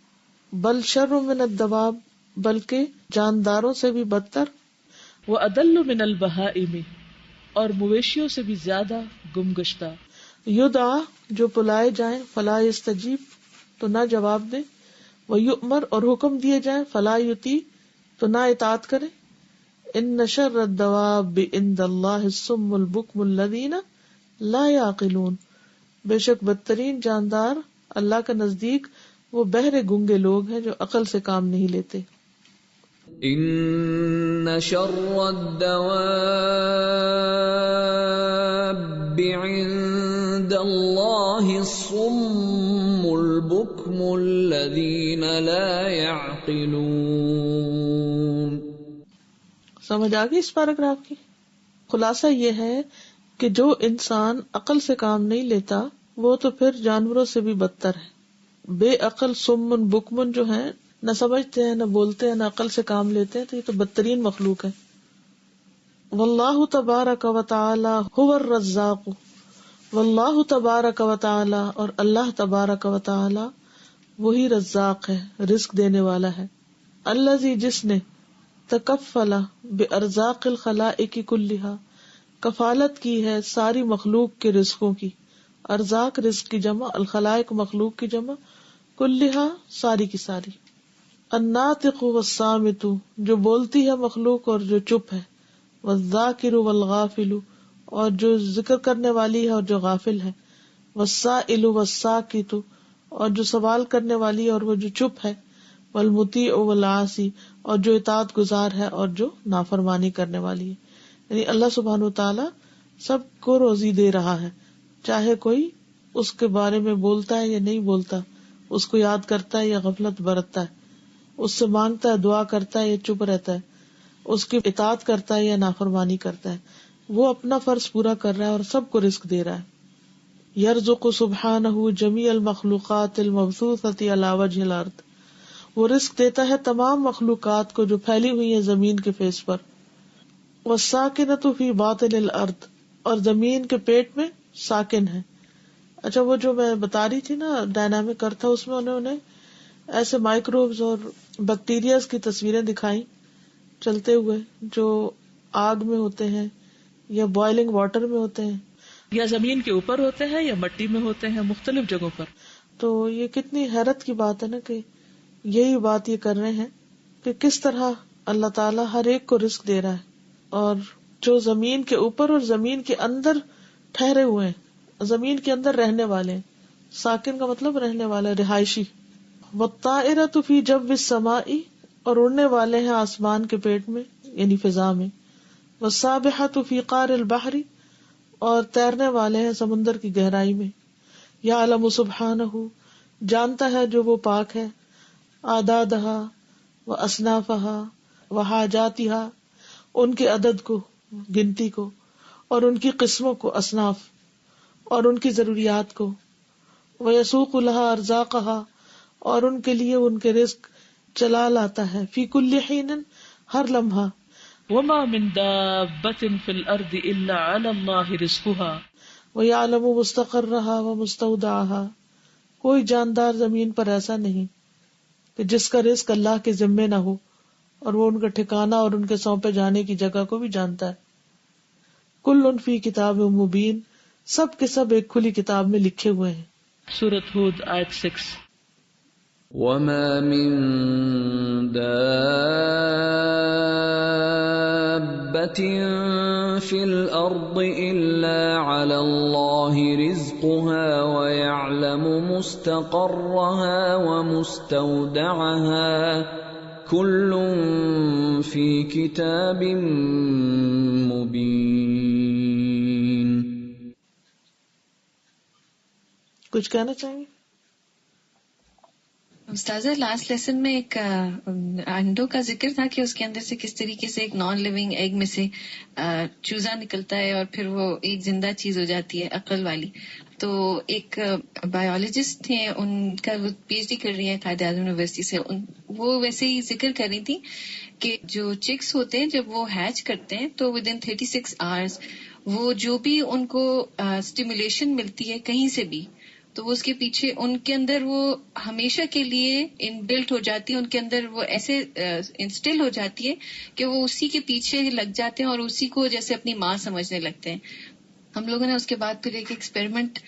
بل شر من الدواب، بلکہ جانداروں سے بھی بدتر. وَأَضَلُّ مِنَ الْبَهَائِمِ، اور مویشیوں سے بھی زیادہ گمگشتہ. یدعا، جو بلائے جائیں، فلا یستجیب، تو نہ جواب دے. ویؤمر، اور حکم دیے جائیں، فلا یطیع، تو نہ اطاعت کرے. ان شر الدواب عند اللہ الصم البکم الذین لا یعقلون، بے شک بدترین جاندار اللہ کے نزدیک وہ بہرے گونگے لوگ ہیں جو عقل سے کام نہیں لیتے. ان شر الدواب عند اللہ الصم البکم الذین لا یعقلون. سمجھ آگئی اس پیراگراف کی؟ خلاصہ یہ ہے کہ جو انسان عقل سے کام نہیں لیتا وہ تو پھر جانوروں سے بھی بدتر ہے. بے عقل سمن بکمن جو ہیں، نہ سمجھتے ہیں، نہ بولتے ہیں، نہ عقل سے کام لیتے ہیں، تو یہ تو بدترین مخلوق ہے. واللہ تبارک و تعالی هو الرزاق، واللہ تبارک و تعالی، اور اللہ تبارک و تعالی وہی رزاق ہے، رزق دینے والا ہے. الذی جس نے تکفل بارزاق الخلائق کلھا کفالت کی ہے ساری مخلوق کے رزقوں کی. ارزاق رزق کی جمع، الخلائق مخلوق کی جمع، کلھا ساری کی ساری. الناطق والصامت جو بولتی ہے مخلوق اور جو چپ ہے، والذاکر والغافل اور جو ذکر کرنے والی ہے اور جو غافل ہے، والسائل والساکت اور جو سوال کرنے والی ہے اور وہ جو چپ ہے، والمطیع والعاصی اور جو اطاعت گزار ہے اور جو نافرمانی کرنے والی ہے. یعنی اللہ سبحانہ وتعالی سب کو روزی دے رہا ہے، چاہے کوئی اس کے بارے میں بولتا ہے یا نہیں بولتا، اس کو یاد کرتا ہے یا غفلت برتتا ہے، اس سے مانگتا ہے، دعا کرتا ہے یا چپ رہتا ہے، اس کی اطاعت کرتا ہے یا نافرمانی کرتا ہے، وہ اپنا فرض پورا کر رہا ہے اور سب کو رزق دے رہا ہے. یرزق سبحانہ جمیع المخلوقات المبثوثۃ علی وجہ الارض، وہ رزق دیتا ہے تمام مخلوقات کو جو پھیلی ہوئی ہیں زمین کے فیس پر. والساکنۃ فی باطن الارض اور زمین کے پیٹ میں ساکن ہے. اچھا وہ جو میں بتا رہی تھی نا ڈائنامک ارتھ، اس میں انہوں نے ایسے مائکروبز اور بیکٹیریاز کی تصویریں دکھائی چلتے ہوئے جو آگ میں ہوتے ہیں یا بوائلنگ واٹر میں ہوتے ہیں یا زمین کے اوپر ہوتے ہیں یا مٹی میں ہوتے ہیں، مختلف جگہوں پر. تو یہ کتنی حیرت کی بات ہے نا کہ یہی بات یہ کر رہے ہیں کہ کس طرح اللہ تعالیٰ ہر ایک کو رزق دے رہا ہے، اور جو زمین کے اوپر اور زمین کے اندر ٹھہرے ہوئے ہیں، زمین کے اندر رہنے والے ہیں. ساکن کا مطلب رہنے والا، رہائشی. والطائرۃ فی جو السماء اور اڑنے والے ہیں آسمان کے پیٹ میں یعنی فضا میں. والسابحۃ فی قعر البحر اور تیرنے والے ہیں سمندر کی گہرائی میں. یعلم سبحانہ جانتا ہے جو وہ پاک ہے، اعدادہا و اصنافہا و حاجاتہا ان کے عدد کو، گنتی کو، اور ان کی قسموں کو، اصناف، اور ان کی ضروریات کو. ویسوق لہا ارزاقہا اور ان کے لیے ان کے رزق چلا لاتا ہے، فی کل حین ہر لمحہ. وما من دابۃ فی الارض الا علی اللہ رزقها ویعلم مستقرہا و مستودعہا کوئی جاندار زمین پر ایسا نہیں کہ جس کا رزق اللہ کے ذمے نہ ہو، اور وہ ان کا ٹھکانہ اور ان کے سونپے جانے کی جگہ کو بھی جانتا ہے. کل فی کتاب مبین سب کے سب ایک کھلی کتاب میں لکھے ہوئے ہیں. سورۃ ہود آیت 6. وما من دابة في الأرض إلا على الله رزقها ويعلم مستقرها ومستودعها كل في كتاب مبين. کچھ کہنا چاہیں گے؟ استاذہ لاسٹ لیسن میں ایک انڈوں کا ذکر تھا کہ اس کے اندر سے کس طریقے سے ایک نان لیونگ ایگ میں سے چوزا نکلتا ہے اور پھر وہ ایک زندہ چیز ہو جاتی ہے عقل والی. تو ایک بایولوجسٹ تھے، ان کا وہ پی ایچ ڈی کر رہی ہے قائد اعظم یونیورسٹی سے، وہ ویسے ہی ذکر کر رہی تھی کہ جو چکس ہوتے ہیں جب وہ ہیچ کرتے ہیں تو ود ان 36 آورس وہ جو بھی ان کو اسٹیمولیشن ملتی ہے کہیں سے بھی، تو وہ اس کے پیچھے ان کے اندر وہ ہمیشہ کے لیے ان بلٹ ہو جاتی ہے، ان کے اندر وہ ایسے انسٹل ہو جاتی ہے کہ وہ اسی کے پیچھے لگ جاتے ہیں اور اسی کو جیسے اپنی ماں سمجھنے لگتے ہیں. ہم لوگوں نے اس کے بعد پھر ایک ایکسپیریمنٹ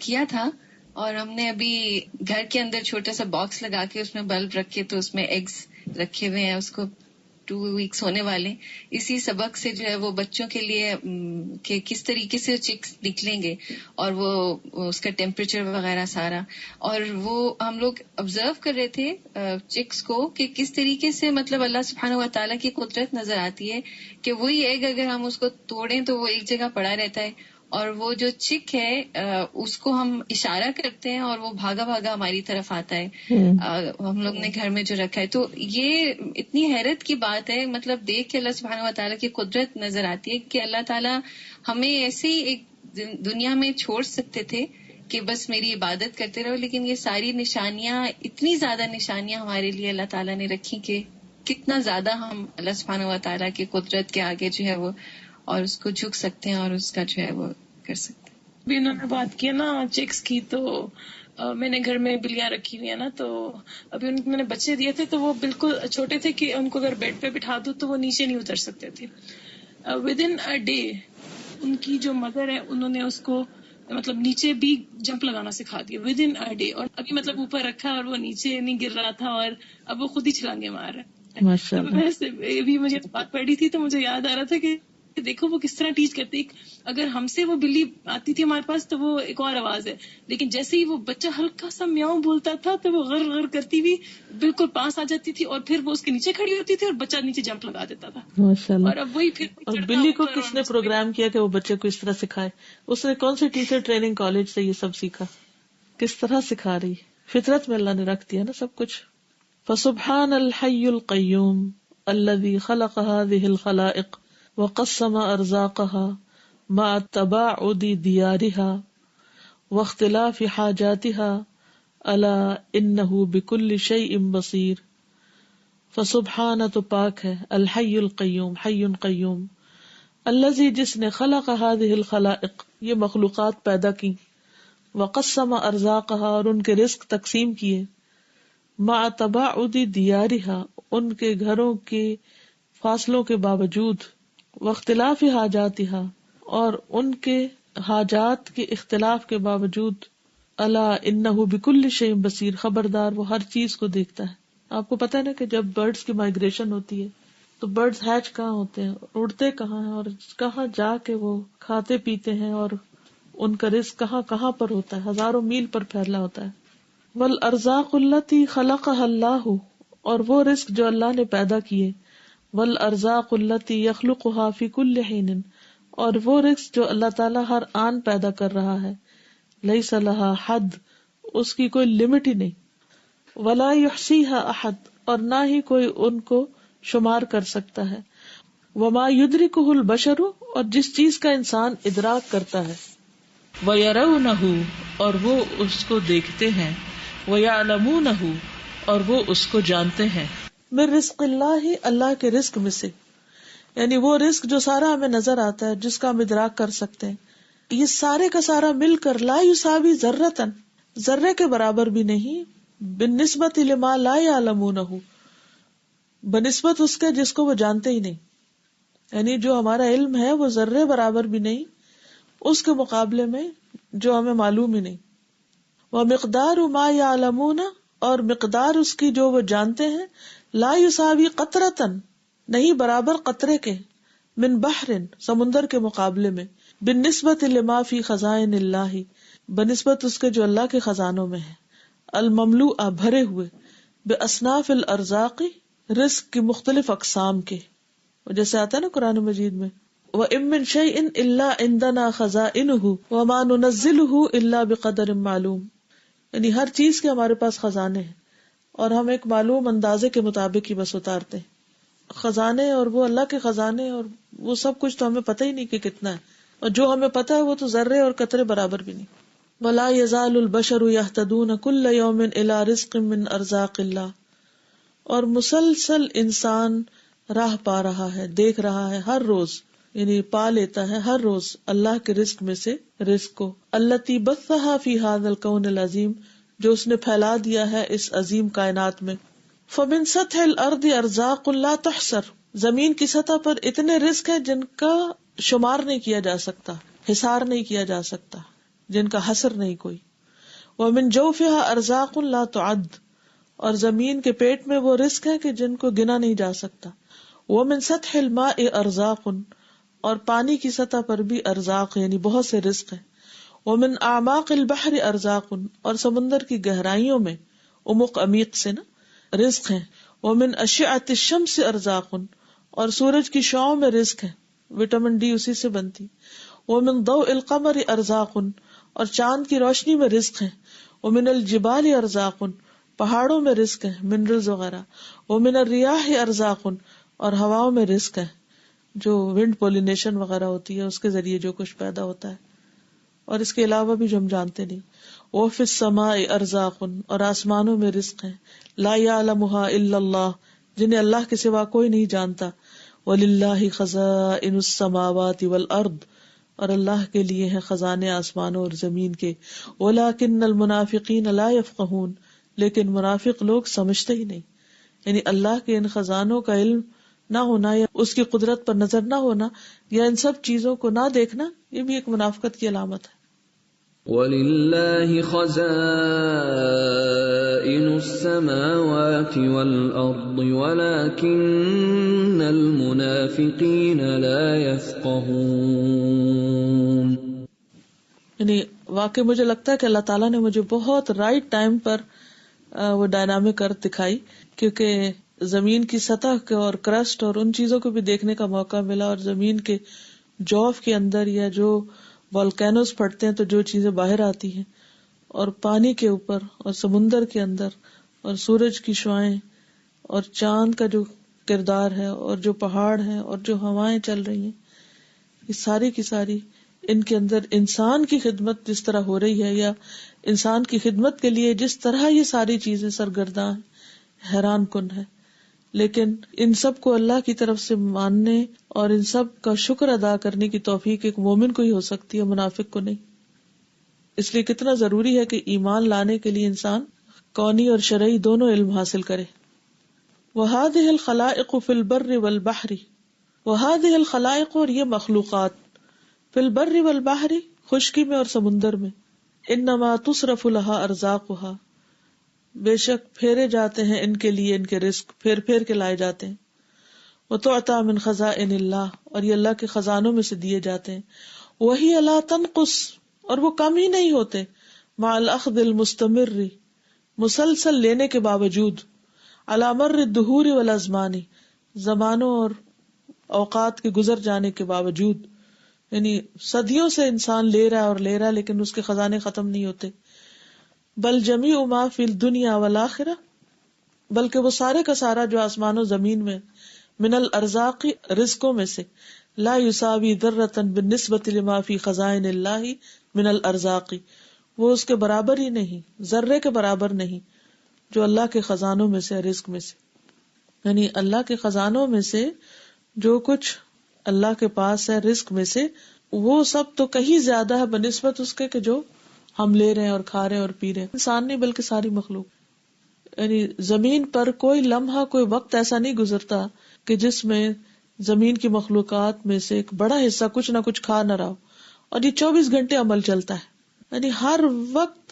کیا تھا، اور ہم نے ابھی گھر کے اندر چھوٹا سا باکس لگا کے اس میں بلب رکھے، تو اس میں ایگز رکھے ہوئے ہیں، اس کو 2 ویکس ہونے والے. اسی سبق سے جو ہے وہ بچوں کے لیے کہ کس طریقے سے چکس نکلیں گے اور وہ اس کا ٹیمپریچر وغیرہ سارا، اور وہ ہم لوگ آبزرو کر رہے تھے چکس کو کہ کس طریقے سے مطلب اللہ سبحانہ و تعالیٰ کی قدرت نظر آتی ہے کہ وہی ایگ اگر ہم اس کو توڑیں تو وہ ایک جگہ پڑا رہتا ہے، اور وہ جو چک ہے اس کو ہم اشارہ کرتے ہیں اور وہ بھاگا بھاگا ہماری طرف آتا ہے. ہم لوگ نے گھر میں جو رکھا ہے، تو یہ اتنی حیرت کی بات ہے، مطلب دیکھ کے اللہ سبحانہ و تعالیٰ کی قدرت نظر آتی ہے کہ اللہ تعالیٰ ہمیں ایسے ہی ایک دنیا میں چھوڑ سکتے تھے کہ بس میری عبادت کرتے رہو، لیکن یہ ساری نشانیاں، اتنی زیادہ نشانیاں ہمارے لیے اللہ تعالیٰ نے رکھی کہ کتنا زیادہ ہم اللہ سبحانہ و تعالیٰ کی قدرت کے آگے جو ہے وہ اور اس کو جھک سکتے ہیں اور اس کا جو ہے وہ کر سکتے ہیں. بھی انہوں نے بات کی نا چکس کی، تو میں نے گھر میں بلیاں رکھی ہوئی ہیں نا، تو ابھی میں نے بچے دیے تھے تو وہ بالکل چھوٹے تھے کہ ان کو اگر بیڈ پہ بٹھا دو تو وہ نیچے نہیں اتر سکتے تھے. ود ان اے ڈے ان کی جو مدر ہے انہوں نے اس کو مطلب نیچے بھی جمپ لگانا سکھا دیا ود ان اے ڈے. اور ابھی مطلب اوپر رکھا اور وہ نیچے نہیں گر رہا تھا اور اب وہ خود ہی چھلانگے مار رہا ہے. ویسے ابھی مجھے بات پڑھی تھی تو مجھے یاد آ رہا تھا کہ دیکھو وہ کس طرح ٹیچ کرتے. اگر ہم سے وہ بلی آتی تھی ہمارے پاس تو وہ ایک اور آواز ہے، لیکن جیسے ہی وہ بچہ ہلکا سا میاؤں بولتا تھا تو وہ غر غر کرتی ہوئی بالکل پاس آ جاتی تھی اور پھر وہ اس کے نیچے کھڑی ہوتی تھی اور بچہ نیچے جمپ لگا دیتا تھا. اور اب وہی پھر اور بلی کو کس نے پروگرام کیا کہ وہ بچے کو اس طرح سکھائے؟ اس نے کون سی ٹیچر ٹریننگ کالج سے یہ سب سیکھا؟ کس طرح سکھا رہی؟ فطرت میں اللہ نے رکھ دیا نا سب کچھ. فسبحان الحی القیوم الذی خلق هذه الخلائق وقسم ارزاقها مع تباعد دیارها واختلاف حاجاتها الا انه بكل شیء بصیر. فسبحان تو پاک ہے، الحی القیوم حی قیوم، الذی جس نے خلق هذه الخلائق یہ مخلوقات پیدا کی، وقسم ارزاقها اور ان کے رزق تقسیم کیے، مع تباعد دیارها ان کے گھروں کے فاصلوں کے باوجود، واختلاف حاجاتها اور ان کے حاجات کے اختلاف کے باوجود، الا انہ بکل شیء بصیر خبردار وہ ہر چیز کو دیکھتا ہے. آپ کو پتہ ہے نا کہ جب برڈز کی مائگریشن ہوتی ہے تو برڈز ہیچ کہاں ہوتے ہیں، اڑتے کہاں ہیں، اور کہاں جا کے وہ کھاتے پیتے ہیں، اور ان کا رزق کہاں کہاں پر ہوتا ہے، ہزاروں میل پر پھیلا ہوتا ہے. والارزاق التی خلقها اللہ اور وہ رزق جو اللہ نے پیدا کیے، والارزاق التی یخلقها فی کل حین اور وہ رزق جو اللہ تعالیٰ ہر آن پیدا کر رہا ہے، لیس لها حد اس کی کوئی لمٹ ہی نہیں، ولا یحصیها احد اور نہ ہی کوئی ان کو شمار کر سکتا ہے، وما یدرکہ البشر اور جس چیز کا انسان ادراک کرتا ہے، وَيَرَوْنَهُ اور وہ اس کو دیکھتے ہیں، وَيَعْلَمُونَهُ اور وہ اس کو جانتے ہیں، من رزق اللہ اللہ کے رزق میں سے، یعنی وہ رزق جو سارا ہمیں نظر آتا ہے، جس کا ہم ادراک کر سکتے ہیں، یہ سارے کا سارا مل کر لا یساوی ذرۃ ذرے کے برابر بھی نہیں، بالنسبت لما لا یعلمونہ بنسبت اس کے جس کو وہ جانتے ہی نہیں، یعنی جو ہمارا علم ہے وہ ذرے برابر بھی نہیں اس کے مقابلے میں جو ہمیں معلوم ہی نہیں. ومقدار ما یعلمون اور مقدار اس کی جو وہ جانتے ہیں، لا یساوی قطرۃ نہیں برابر قطرے کے، من بحر سمندر کے مقابلے میں، بالنسبت لما فی خزائن اللہ بنسبت اس کے جو اللہ کے خزانوں میں ہے، المملوء بھرے ہوئے، باصناف الارزاق رزق کی مختلف اقسام کے، جیسے آتا ہے نا قرآن مجید میں، وَإِن مِّن شَيْءٍ إِلَّا عِندَنَا خَزَائِنُهُ وَمَا نُنَزِّلُهُ إِلَّا بِقَدَرٍ معلوم، یعنی ہر چیز کے ہمارے پاس خزانے ہیں اور ہم ایک معلوم اندازے کے مطابق ہی بس اتارتے ہیں. خزانے اور وہ اللہ کے خزانے اور وہ سب کچھ تو ہمیں پتہ ہی نہیں کہ کتنا ہے، اور جو ہمیں پتہ ہے وہ تو ذرے اور قطرے برابر بھی نہیں. وَلَا يَزَالُ الْبَشَرُ يَهْتَدُونَ كُلَّ يَوْمٍ إِلَى رِزْقٍ مِّنْ أَرْزَاقِ اللَّهِ اور مسلسل انسان راہ پا رہا ہے، دیکھ رہا ہے ہر روز، یعنی پا لیتا ہے ہر روز اللہ کے رزق میں سے رزق کو، التی بثھا فی ھذا الکون العظیم جو اس نے پھیلا دیا ہے اس عظیم کائنات میں. فمن سطح الارض ارزاق لا تحصر زمین کی سطح پر اتنے رزق ہیں جن کا شمار نہیں کیا جا سکتا، حصار نہیں کیا جا سکتا، جن کا حصر نہیں کوئی. ومن جوفها ارزاق لا تعد اور زمین کے پیٹ میں وہ رزق ہیں کہ جن کو گنا نہیں جا سکتا. ومن سطح الماء ارزاق اور پانی کی سطح پر بھی ارزاق یعنی بہت سے رزق ہیں. ومن اعماق البحر ارزاق اور سمندر کی گہرائیوں میں، عمق عمیق سے نا رزق ہیں. ومن اشعۃ الشمس ارزاق اور سورج کی شعاؤں میں رزق ہے، وٹامن ڈی اسی سے بنتی. ومن ضوء القمر ارزاق اور چاند کی روشنی میں رزق ہے. ومن الجبال ارزاق پہاڑوں میں رزق ہے، منرلز وغیرہ. ومن الریاح ارزاق اور ہواؤں میں رزق ہے، جو ونڈ پولینیشن وغیرہ ہوتی ہے اس کے ذریعے جو کچھ پیدا ہوتا ہے، اور اس کے علاوہ بھی جو ہم جانتے نہیں. وفی السماء ارزاق اور آسمانوں میں رزق ہے، لا یعلمها الا اللہ جنہیں اللہ کے سوا کوئی نہیں جانتا. وللہ خزائن السماوات والارض اور اللہ کے لیے ہیں خزانے آسمانوں اور زمین کے. وَلَٰكِنَّ الْمُنَافِقِينَ لَا يَفْقَهُونَ، لیکن منافق لوگ سمجھتے ہی نہیں. یعنی اللہ کے ان خزانوں کا علم نہ ہونا یا اس کی قدرت پر نظر نہ ہونا یا ان سب چیزوں کو نہ دیکھنا، یہ بھی ایک منافقت کی علامت ہے. وَلِلَّهِ خَزَائِنُ السَّمَاوَاتِ وَالْأَرْضِ وَلَٰكِنَّ الْمُنَافِقِينَ لَا يَفْقَهُونَ. یعنی واقعی مجھے لگتا ہے کہ اللہ تعالیٰ نے مجھے بہت رائٹ ٹائم پر وہ ڈائنامک ارتھ دکھائی، کیونکہ زمین کی سطح کے اور کرسٹ اور ان چیزوں کو بھی دیکھنے کا موقع ملا، اور زمین کے جوف کے اندر یا جو والکینوز پھٹتے ہیں تو جو چیزیں باہر آتی ہیں، اور پانی کے اوپر اور سمندر کے اندر اور سورج کی شعاعیں اور چاند کا جو کردار ہے اور جو پہاڑ ہیں اور جو ہوائیں چل رہی ہیں، یہ ساری کی ساری ان کے اندر انسان کی خدمت جس طرح ہو رہی ہے یا انسان کی خدمت کے لیے جس طرح یہ ساری چیزیں سرگرداں حیران کن ہے. لیکن ان سب کو اللہ کی طرف سے ماننے اور ان سب کا شکر ادا کرنے کی توفیق ایک مومن کو ہی ہو سکتی ہے، منافق کو نہیں. اس لیے کتنا ضروری ہے کہ ایمان لانے کے لیے انسان کونی اور شرعی دونوں علم حاصل کرے. وَهَذِهِ الْخَلَائِقُ فِي الْبَرِّ وَالْبَحْرِ، وَهَذِهِ الْخَلَائِقُ، اور یہ مخلوقات، فِي الْبَرِّ وَالْبَحْرِ، خشکی میں اور سمندر میں، انما تصرف لها ارزاقها، بے شک پھیرے جاتے ہیں ان کے لیے ان کے رزق، پھیر پھیر کے لائے جاتے ہیں. وتعطى من خزائن اللہ، اور یہ اللہ کے خزانوں میں سے دیے جاتے ہیں. وہی لا تنقص، اور وہ کم ہی نہیں ہوتے، مع الاخذ المستمر، مسلسل لینے کے باوجود، على مر الدہور والازمان، زمانوں اور اوقات کے گزر جانے کے باوجود. یعنی صدیوں سے انسان لے رہا ہے اور لے رہا ہے لیکن اس کے خزانے ختم نہیں ہوتے. بل جمیع ما فی الدنیا والآخرہ، بلکہ وہ سارے کا سارا جو آسمان و زمین میں، من الارزاق، رزقوں میں سے، لا یساوی ذرۃ بالنسبۃ لما فی خزائن اللہ من الارزاق، وہ اس کے برابر ہی نہیں، ذرے کے برابر نہیں جو اللہ کے خزانوں میں سے، رزق میں سے. یعنی اللہ کے خزانوں میں سے جو کچھ اللہ کے پاس ہے رزق میں سے، وہ سب تو کہیں زیادہ ہے بنسبت اس کے کہ جو ہم لے رہے ہیں اور کھا رہے ہیں اور پی رہے ہیں. انسان نہیں بلکہ ساری مخلوق. یعنی زمین پر کوئی لمحہ، کوئی وقت ایسا نہیں گزرتا کہ جس میں زمین کی مخلوقات میں سے ایک بڑا حصہ کچھ نہ کچھ کھا نہ رہا ہو، اور یہ 24 گھنٹے عمل چلتا ہے. یعنی ہر وقت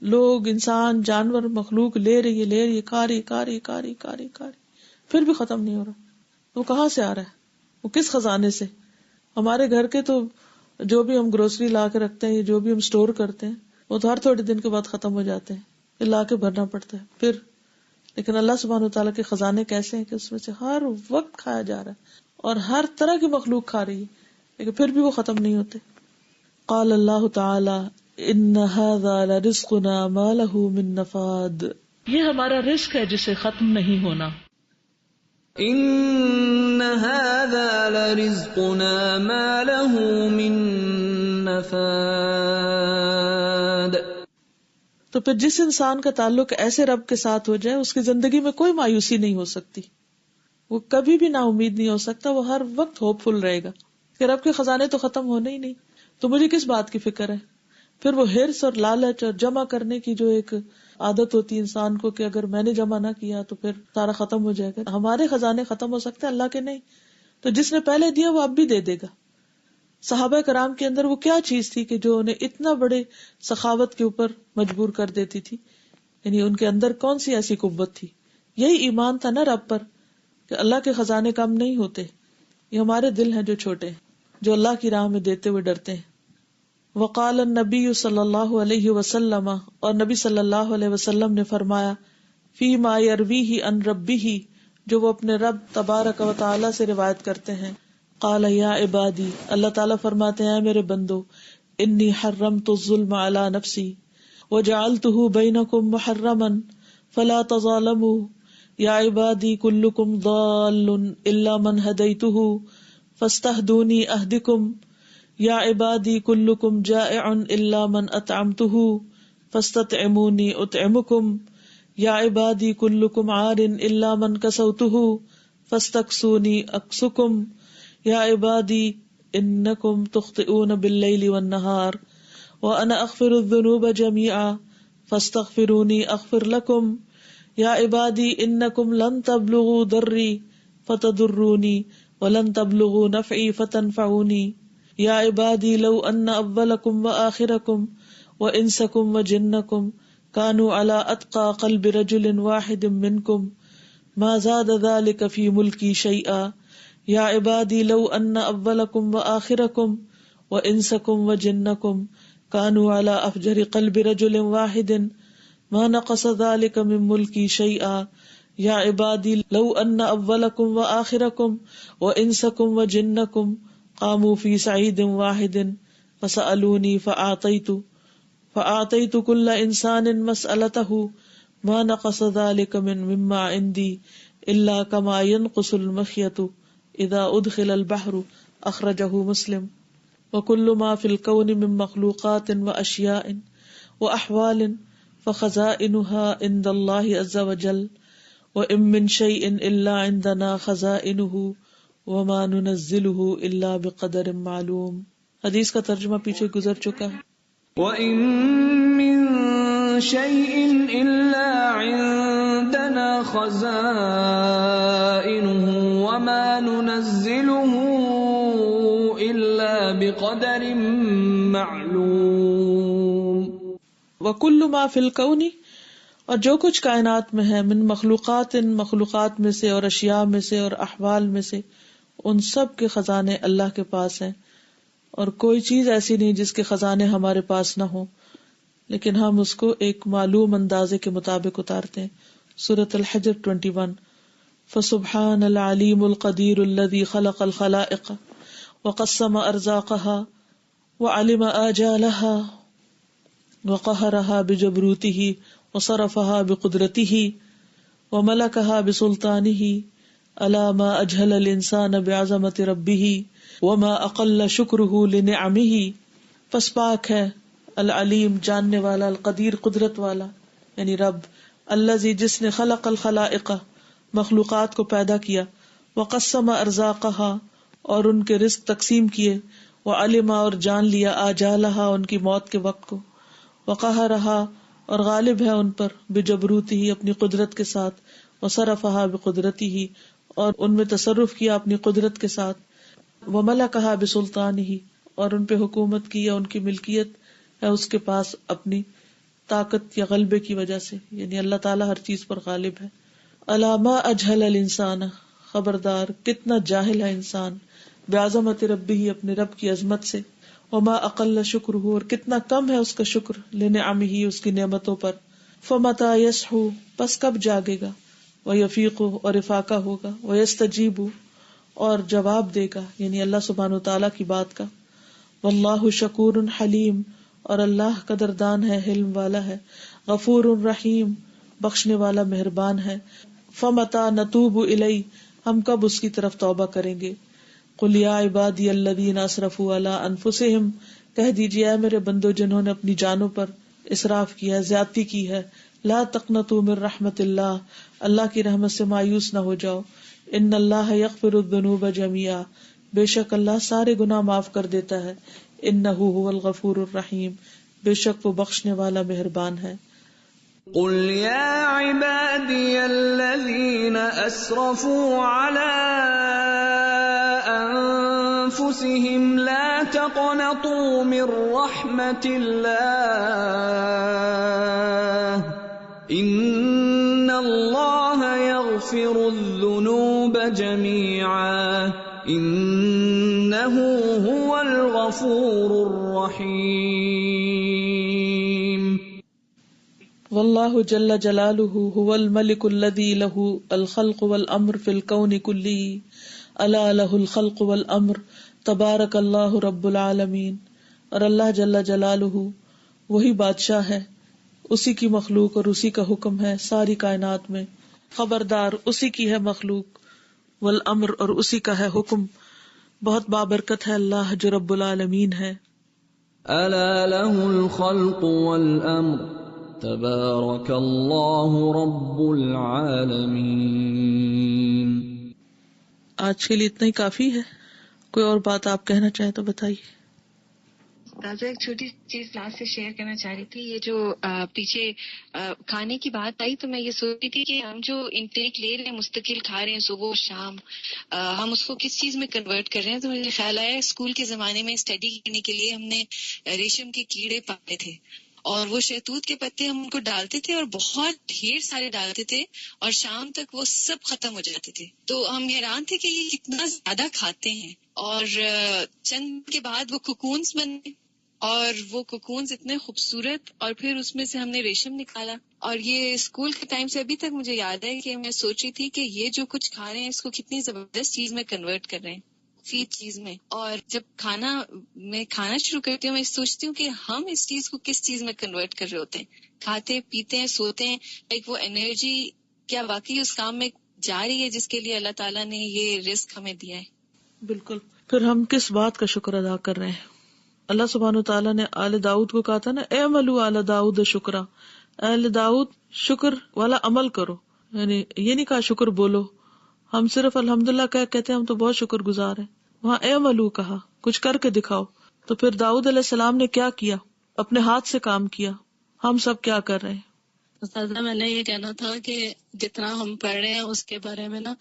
لوگ، انسان، جانور، مخلوق لے رہی ہے، کھا رہی، پھر بھی ختم نہیں ہو رہا. وہ کہاں سے آ رہا ہے؟ وہ کس خزانے سے؟ ہمارے گھر کے تو جو بھی ہم گروسری لا کے رکھتے ہیں، جو بھی ہم سٹور کرتے ہیں، وہ تو ہر تھوڑے دن کے بعد ختم ہو جاتے ہیں، پھر لا کے بھرنا پڑتا ہے پھر. لیکن اللہ سبحانہ وتعالیٰ کے خزانے کیسے ہیں کہ اس میں سے ہر وقت کھایا جا رہا ہے اور ہر طرح کی مخلوق کھا رہی ہے، لیکن پھر بھی وہ ختم نہیں ہوتے. قال اللہ تعالی ان ھذا لرزقنا ما له من نفاد، یہ ہمارا رزق ہے جسے ختم نہیں ہونا. ان ھذا لرزقنا ما له من نفاد. تو پھر جس انسان کا تعلق ایسے رب کے ساتھ ہو جائے، اس کی زندگی میں کوئی مایوسی نہیں ہو سکتی، وہ کبھی بھی نا امید نہیں ہو سکتا، وہ ہر وقت ہوپ فل رہے گا کہ رب کے خزانے تو ختم ہونے ہی نہیں، تو مجھے کس بات کی فکر ہے. پھر وہ ہرس اور لالچ اور جمع کرنے کی جو ایک عادت ہوتی ہے انسان کو کہ اگر میں نے جمع نہ کیا تو پھر سارا ختم ہو جائے گا. ہمارے خزانے ختم ہو سکتے ہیں، اللہ کے نہیں. تو جس نے پہلے دیا وہ اب بھی دے دے گا. صحابہ کرام کے اندر وہ کیا چیز تھی کہ جو انہیں اتنا بڑے سخاوت کے اوپر مجبور کر دیتی تھی؟ یعنی ان کے اندر کون سی ایسی قوت تھی؟ یہی ایمان تھا نا رب پر، کہ اللہ کے خزانے کم نہیں ہوتے. یہ ہمارے دل ہیں جو چھوٹے ہیں، جو اللہ کی راہ میں دیتے ہوئے ڈرتے ہیں. وقال النبی صلی اللہ علیہ وسلم، اور نبی صلی اللہ علیہ وسلم نے فرمایا، فی ما یرویہ عن ربہ، جو وہ اپنے رب تبارک و تعالی سے روایت کرتے ہیں. قال یا عبادی، اللہ تعالیٰ فرماتے ہیں میرے بندو، انی حرمت الظلم علی نفسی وجعلتہ بینکم محرما فلا تظالموا یا عبادی کلکم ضال الا من ہدیتہ فاستہدونی اہدکم یا عبادی کلکم جائع الا من اطعمتہ فاستطعمونی اطعمکم یا عبادی کلکم عار الا من کسوتہ فاستکسونی اکسکم یا عبادی إنكم تخطئون بالليل والنهار وأنا أغفر الذنوب جميعا فاستغفروني أغفر لكم يا عبادي إنكم لن تبلغوا ضري فتضروني ولن تبلغوا نفعي فتنفعوني يا عبادي لو أن أولكم وآخركم وإنسكم وجنكم كانوا على أتقى قلب رجل واحد منكم ما زاد ذلك في ملكي شيئا يا عبادي لو أن أولكم وآخركم وإنسكم وجنكم كانوا على أفجر قلب رجل واحد ما نقص ذلك من ملكي شيئا يا عبادي لو أن أولكم وآخركم وإنسكم وجنكم قاموا في صعيد واحد فسألوني فأعطيت كل إنسان مسألته ما نقص ذلك مما عندي إلا كما ينقص المخيط إذا أدخل البحر أخرجه مسلم وكل ما في الكون من مخلوقات وأشياء وأحوال فخزائنها عند الله عز وجل وإن من شيء إلا عندنا خزائنه وما ننزله إلا بقدر معلوم. حدیث کا ترجمہ پیچھے گزر چکا ہے. وَإِن مِّن شَيْءٍ إِلَّا عِندَنَا خَزَائِنُهُ وَمَا نُنَزِّلُهُ إِلَّا بِقَدَرٍ مَّعْلُومٍ. وَكُلُّ مَا فِي الْكَوْنِ، اور جو کچھ کائنات میں ہے، من مخلوقات، ان مخلوقات میں سے اور اشیاء میں سے اور احوال میں سے، ان سب کے خزانے اللہ کے پاس ہیں، اور کوئی چیز ایسی نہیں جس کے خزانے ہمارے پاس نہ ہوں، لیکن ہم اس کو ایک معلوم اندازے کے مطابق اتارتے ہیں. سورۃ الحجر 21. فسبحان العلیم القدیر الذی خلق الخلائق وقسم ارزاقها وعلم آجالها وقہرها بجبروته وصرفها بقدرته وملكها بسلطانه الا ما اجهل الانسان بعظمة ربه وما اقل شکره لنعمه. پس پاک ہے العلیم جاننے والا، القدیر قدرت والا یعنی رب، الذی جس نے خلق الخلائق مخلوقات کو پیدا کیا، وقسم ارزاقها اور ان کے رزق تقسیم کیے، وعلم اور جان لیا آجالها ان کی موت کے وقت کو، وقہرها اور غالب ہے ان پر، بجبروتہ اپنی قدرت کے ساتھ، وصرفها بقدرتہ اور ان میں تصرف کیا اپنی قدرت کے ساتھ، وملکها بسلطانہ اور ان پہ حکومت کی یا ان کی ملکیت ہے اس کے پاس اپنی طاقت یا غلبے کی وجہ سے، یعنی اللہ تعالیٰ ہر چیز پر غالب ہے. الا ما اجہل الانسان، خبردار کتنا جاہل ہے انسان، بعظمت ربہ اپنے رب کی عظمت سے، وما اقل شکرہ اور کتنا کم ہے اس کا شکر، لنعمہ اس کی نعمتوں پر. فمتی یصحو پس کب جاگے گا، ویفیق اور افاقہ ہوگا، ویستجیب اور جواب دے گا یعنی اللہ سبحانہ وتعالیٰ کی بات کا. واللہ شکور حلیم اور اللہ قدردان ہے، حلم والا ہے، غفور رحیم بخشنے والا مہربان ہے. فمتی نتوب الیہ ہم کب اس کی طرف توبہ کریں گے. قل یا عبادی الذین اسرفوا علی انفسہم کہہ دیجیے اے میرے بندو جنہوں نے اپنی جانوں پر اسراف کیا ہے، زیادتی کی ہے، لا تقنطوا من رحمت اللہ اللہ کی رحمت سے مایوس نہ ہو جاؤ. ان اللہ یغفر الذنوب جميعا بے شک اللہ سارے گناہ معاف کر دیتا ہے. انہ هو الغفور الرحیم بے شک وہ بخشنے والا مہربان ہے. قل یا عبادی الذین اسرفوا علی انفسهم لا تقنطوا من رحمت اللہ ان اللہ یغفر الذنوب جميعا انہ هو الغفور الرحیم. واللہ جل جلالہ هو الملک الذی له الخلق والامر فی الکون کلہ الا له الخلق والامر تبارک اللہ رب العالمین. اور اللہ جل جلالہ وہی بادشاہ ہے، اسی کی مخلوق اور اسی کا حکم ہے ساری کائنات میں. خبردار اسی کی ہے مخلوق، والامر اور اسی کا ہے حکم. بہت بابرکت ہے اللہ جو رب العالمین ہے. الا له الخلق والامر تبارک اللہ رب العالمین. آج کے لیے اتنا ہی کافی ہے. کوئی اور بات آپ کہنا چاہیں تو بتائیے. تازہ ایک چھوٹی چیز لاسٹ سے شیئر کرنا چاہ رہی تھی. یہ جو پیچھے کھانے کی بات آئی تو میں یہ سوچ رہی تھی کہ ہم جو انٹیک لے رہے ہیں، مستقل کھا رہے ہیں صبح اور شام، ہم اس کو کس چیز میں کنورٹ کر رہے ہیں. تو مجھے خیال آیا اسکول کے زمانے میں اسٹڈی کرنے کے لیے ہم نے ریشم کے کیڑے پالے تھے، اور وہ شہتوت کے پتے ہم ان کو ڈالتے تھے اور بہت ڈھیر سارے ڈالتے تھے، اور شام تک وہ سب ختم ہو جاتے تھے. تو ہم حیران تھے کہ یہ کتنا زیادہ کھاتے ہیں. اور چند کے بعد وہ کوکونز بنے، اور وہ کوکونز اتنے خوبصورت، اور پھر اس میں سے ہم نے ریشم نکالا. اور یہ اسکول کے ٹائم سے ابھی تک مجھے یاد ہے کہ میں سوچ رہی تھی کہ یہ جو کچھ کھا رہے ہیں اس کو کتنی زبردست چیز میں کنورٹ کر رہے ہیں، فی چیز میں. اور جب میں کھانا شروع کرتی ہوں، میں سوچتی ہوں کہ ہم اس چیز کو کس چیز میں کنورٹ کر رہے ہوتے ہیں. کھاتے پیتے ہیں، سوتے ہیں، ایک وہ انرجی کیا واقعی اس کام میں جا رہی ہے جس کے لیے اللہ تعالیٰ نے یہ رزق ہمیں دیا ہے. بالکل. پھر ہم کس بات کا شکر ادا کر رہے ہیں؟ اللہ سبحانہ و تعالیٰ نے آل داؤد کو کہا تھا نا، اعملوا آل داؤد شکرا، آل داؤد شکر والا عمل کرو. یعنی یہ نہیں کہا شکر بولو، ہم صرف الحمدللہ کہتے ہیں ہم تو بہت شکر گزار ہیں. وہاں اعملوا کہا، کچھ کر کے دکھاؤ. تو پھر داؤد علیہ السلام نے کیا کیا؟ اپنے ہاتھ سے کام کیا. ہم سب کیا کر رہے ہیں؟ استاذہ میں نے یہ کہنا تھا کہ جتنا ہم پڑھ رہے ہیں اس کے بارے میں نا،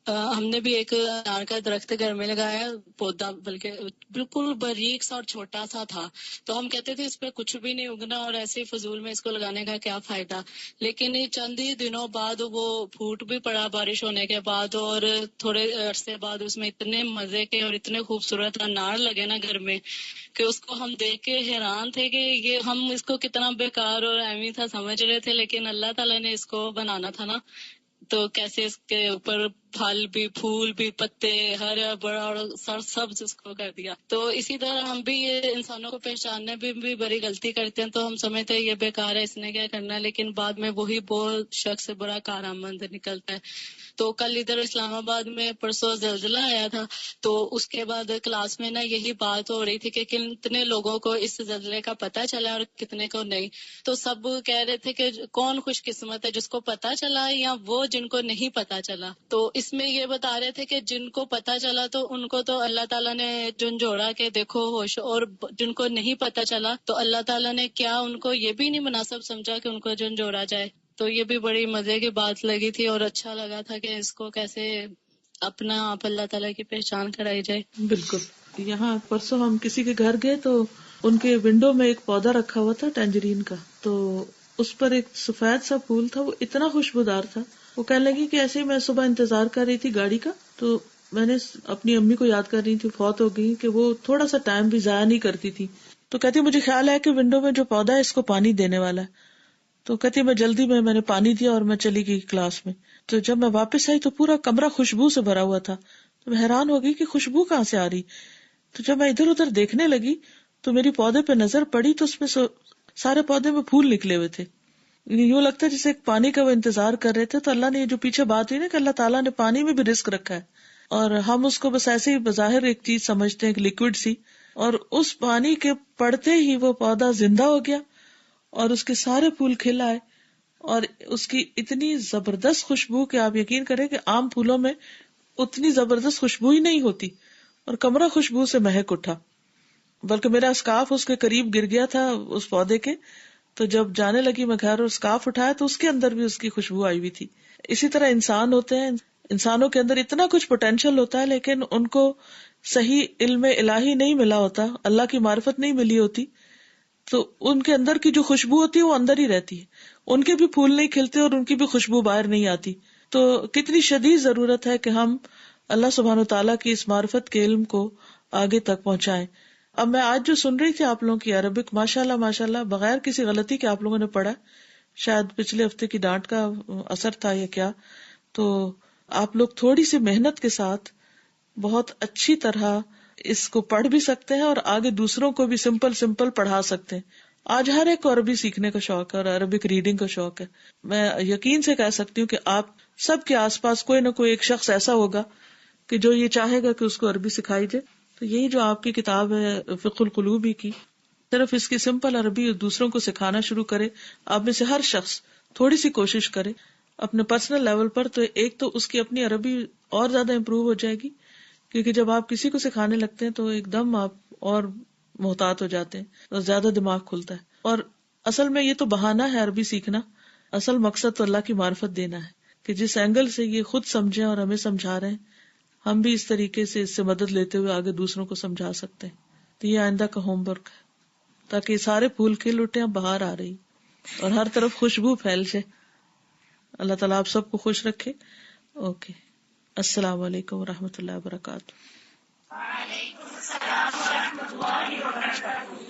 ہم نے بھی ایک انار کا درخت گھر میں لگایا، پودا بلکہ بالکل باریک سا اور چھوٹا سا تھا. تو ہم کہتے تھے اس پہ کچھ بھی نہیں اگنا اور ایسے فضول میں اس کو لگانے کا کیا فائدہ. لیکن چند ہی دنوں بعد وہ پھوٹ بھی پڑا بارش ہونے کے بعد، اور تھوڑے عرصے بعد اس میں اتنے مزے کے اور اتنے خوبصورت انار لگے نا گھر میں کہ اس کو ہم دیکھ کے حیران تھے کہ یہ ہم اس کو کتنا بیکار اور اہمی تھا سمجھ رہے تھے، لیکن اللہ تعالیٰ نے اس کو بنانا تھا نا، تو کیسے اس کے اوپر پھل بھی، پھول بھی، پتے ہرا بڑا اور سر سبز اس کو کر دیا. تو اسی طرح ہم بھی یہ انسانوں کو پہچاننے بھی بڑی غلطی کرتے ہیں. تو ہم سمجھتے ہیں یہ بیکار ہے، اس نے کیا کرنا ہے، لیکن بعد میں وہی بہت شخص بڑا کارآمد نکلتا ہے. تو کل ادھر اسلام آباد میں پرسوں زلزلہ آیا تھا، تو اس کے بعد کلاس میں نا یہی بات ہو رہی تھی کہ کتنے لوگوں کو اس زلزلے کا پتہ چلا اور کتنے کو نہیں. تو سب کہہ رہے تھے کہ کون خوش قسمت ہے، جس کو پتہ چلا یا وہ جن کو نہیں پتہ چلا. تو اس میں یہ بتا رہے تھے کہ جن کو پتہ چلا تو ان کو تو اللہ تعالیٰ نے جھنجھوڑا کہ دیکھو ہوش، اور جن کو نہیں پتہ چلا تو اللہ تعالیٰ نے کیا ان کو یہ بھی نہیں مناسب سمجھا کہ ان کو جھنجھوڑا جائے. تو یہ بھی بڑی مزے کی بات لگی تھی اور اچھا لگا تھا کہ اس کو کیسے اپنا آپ اللہ تعالیٰ کی پہچان کرائی جائے. بالکل. یہاں پرسوں ہم کسی کے گھر گئے تو ان کے ونڈو میں ایک پودا رکھا ہوا تھا ٹینجرین کا، تو اس پر ایک سفید سا پھول تھا، وہ اتنا خوشبودار تھا. وہ کہنے لگی کہ ایسے ہی میں صبح انتظار کر رہی تھی گاڑی کا، تو میں نے اپنی امی کو یاد کر رہی تھی، فوت ہو گئی، کہ وہ تھوڑا سا ٹائم بھی ضائع نہیں کرتی تھی. تو کہتی مجھے خیال ہے کہ ونڈو میں جو پودا ہے اس کو پانی دینے والا ہے. تو کہتی میں جلدی میں نے پانی دیا اور میں چلی گئی کلاس میں. تو جب میں واپس آئی تو پورا کمرہ خوشبو سے بھرا ہوا تھا. تو میں حیران ہو گئی کہ خوشبو کہاں سے آ رہی. تو جب میں ادھر ادھر دیکھنے لگی تو میری پودے پہ نظر پڑی تو اس میں سارے پودے میں پھول نکلے ہوئے تھے. یوں لگتا ہے جیسے ایک پانی کا وہ انتظار کر رہے تھے. تو اللہ نے یہ جو پیچھے بات ہوئی نا کہ اللہ تعالیٰ نے پانی میں بھی رزق رکھا ہے، اور ہم اس کو بس ایسے ہی بظاہر ایک چیز سمجھتے ہیں، ایک لیکوڈ سی، اور اس پانی کے پڑتے ہی وہ پودا زندہ ہو گیا اور اس کے سارے پھول کھل آئے، اور اس کی اتنی زبردست خوشبو کہ آپ یقین کریں کہ عام پھولوں میں اتنی زبردست خوشبو ہی نہیں ہوتی، اور کمرہ خوشبو سے مہک اٹھا. بلکہ میرا اسکارف اس کے قریب گر گیا تھا اس پودے کے، تو جب جانے لگی میں گھر اور اسکارف اٹھایا تو اس کے اندر بھی اس کی خوشبو آئی ہوئی تھی. اسی طرح انسان ہوتے ہیں، انسانوں کے اندر اتنا کچھ پوٹینشیل ہوتا ہے لیکن ان کو صحیح علم الہی نہیں ملا ہوتا، اللہ کی معرفت نہیں ملی ہوتی، تو ان کے اندر کی جو خوشبو ہوتی ہے وہ اندر ہی رہتی ہے، ان کے بھی پھول نہیں کھلتے اور ان کی بھی خوشبو باہر نہیں آتی. تو کتنی شدید ضرورت ہے کہ ہم اللہ سبحانہ و تعالیٰ کی اس معرفت کے علم کو آگے تک پہنچائیں. اب میں آج جو سن رہی تھی آپ لوگوں کی عربک، ماشاءاللہ بغیر کسی غلطی کے آپ لوگوں نے پڑھا، شاید پچھلے ہفتے کی ڈانٹ کا اثر تھا یا کیا. تو آپ لوگ تھوڑی سی محنت کے ساتھ بہت اچھی طرح اس کو پڑھ بھی سکتے ہیں اور آگے دوسروں کو بھی سمپل پڑھا سکتے ہیں. آج ہر ایک کو عربی سیکھنے کا شوق ہے اور عربک ریڈنگ کا شوق ہے. میں یقین سے کہہ سکتی ہوں کہ آپ سب کے آس پاس کوئی نہ کوئی ایک شخص ایسا ہوگا کہ جو یہ چاہے گا کہ اس کو عربی سکھائی جائے. تو یہی جو آپ کی کتاب ہے فقہ القلوب کی، صرف اس کی سمپل عربی دوسروں کو سکھانا شروع کرے. آپ میں سے ہر شخص تھوڑی سی کوشش کرے اپنے پرسنل لیول پر، تو ایک تو اس کی اپنی عربی اور زیادہ امپروو ہو جائے گی، کیونکہ جب آپ کسی کو سکھانے لگتے ہیں تو ایک دم آپ اور محتاط ہو جاتے ہیں اور زیادہ دماغ کھلتا ہے. اور اصل میں یہ تو بہانہ ہے عربی سیکھنا، اصل مقصد تو اللہ کی معرفت دینا ہے کہ جس اینگل سے یہ خود سمجھیں اور ہمیں سمجھا رہے ہیں ہم بھی اس طریقے سے اس سے مدد لیتے ہوئے آگے دوسروں کو سمجھا سکتے ہیں. تو یہ آئندہ کا ہوم ورک ہے تاکہ یہ سارے پھول کھل اٹھے. اب بہار آ رہی اور ہر طرف خوشبو پھیل جائے. اللہ تعالیٰ آپ سب کو خوش رکھے. اوکے، السلام علیکم ورحمۃ اللہ وبرکاتہ. وعلیکم السلام ورحمۃ اللہ وبرکاتہ.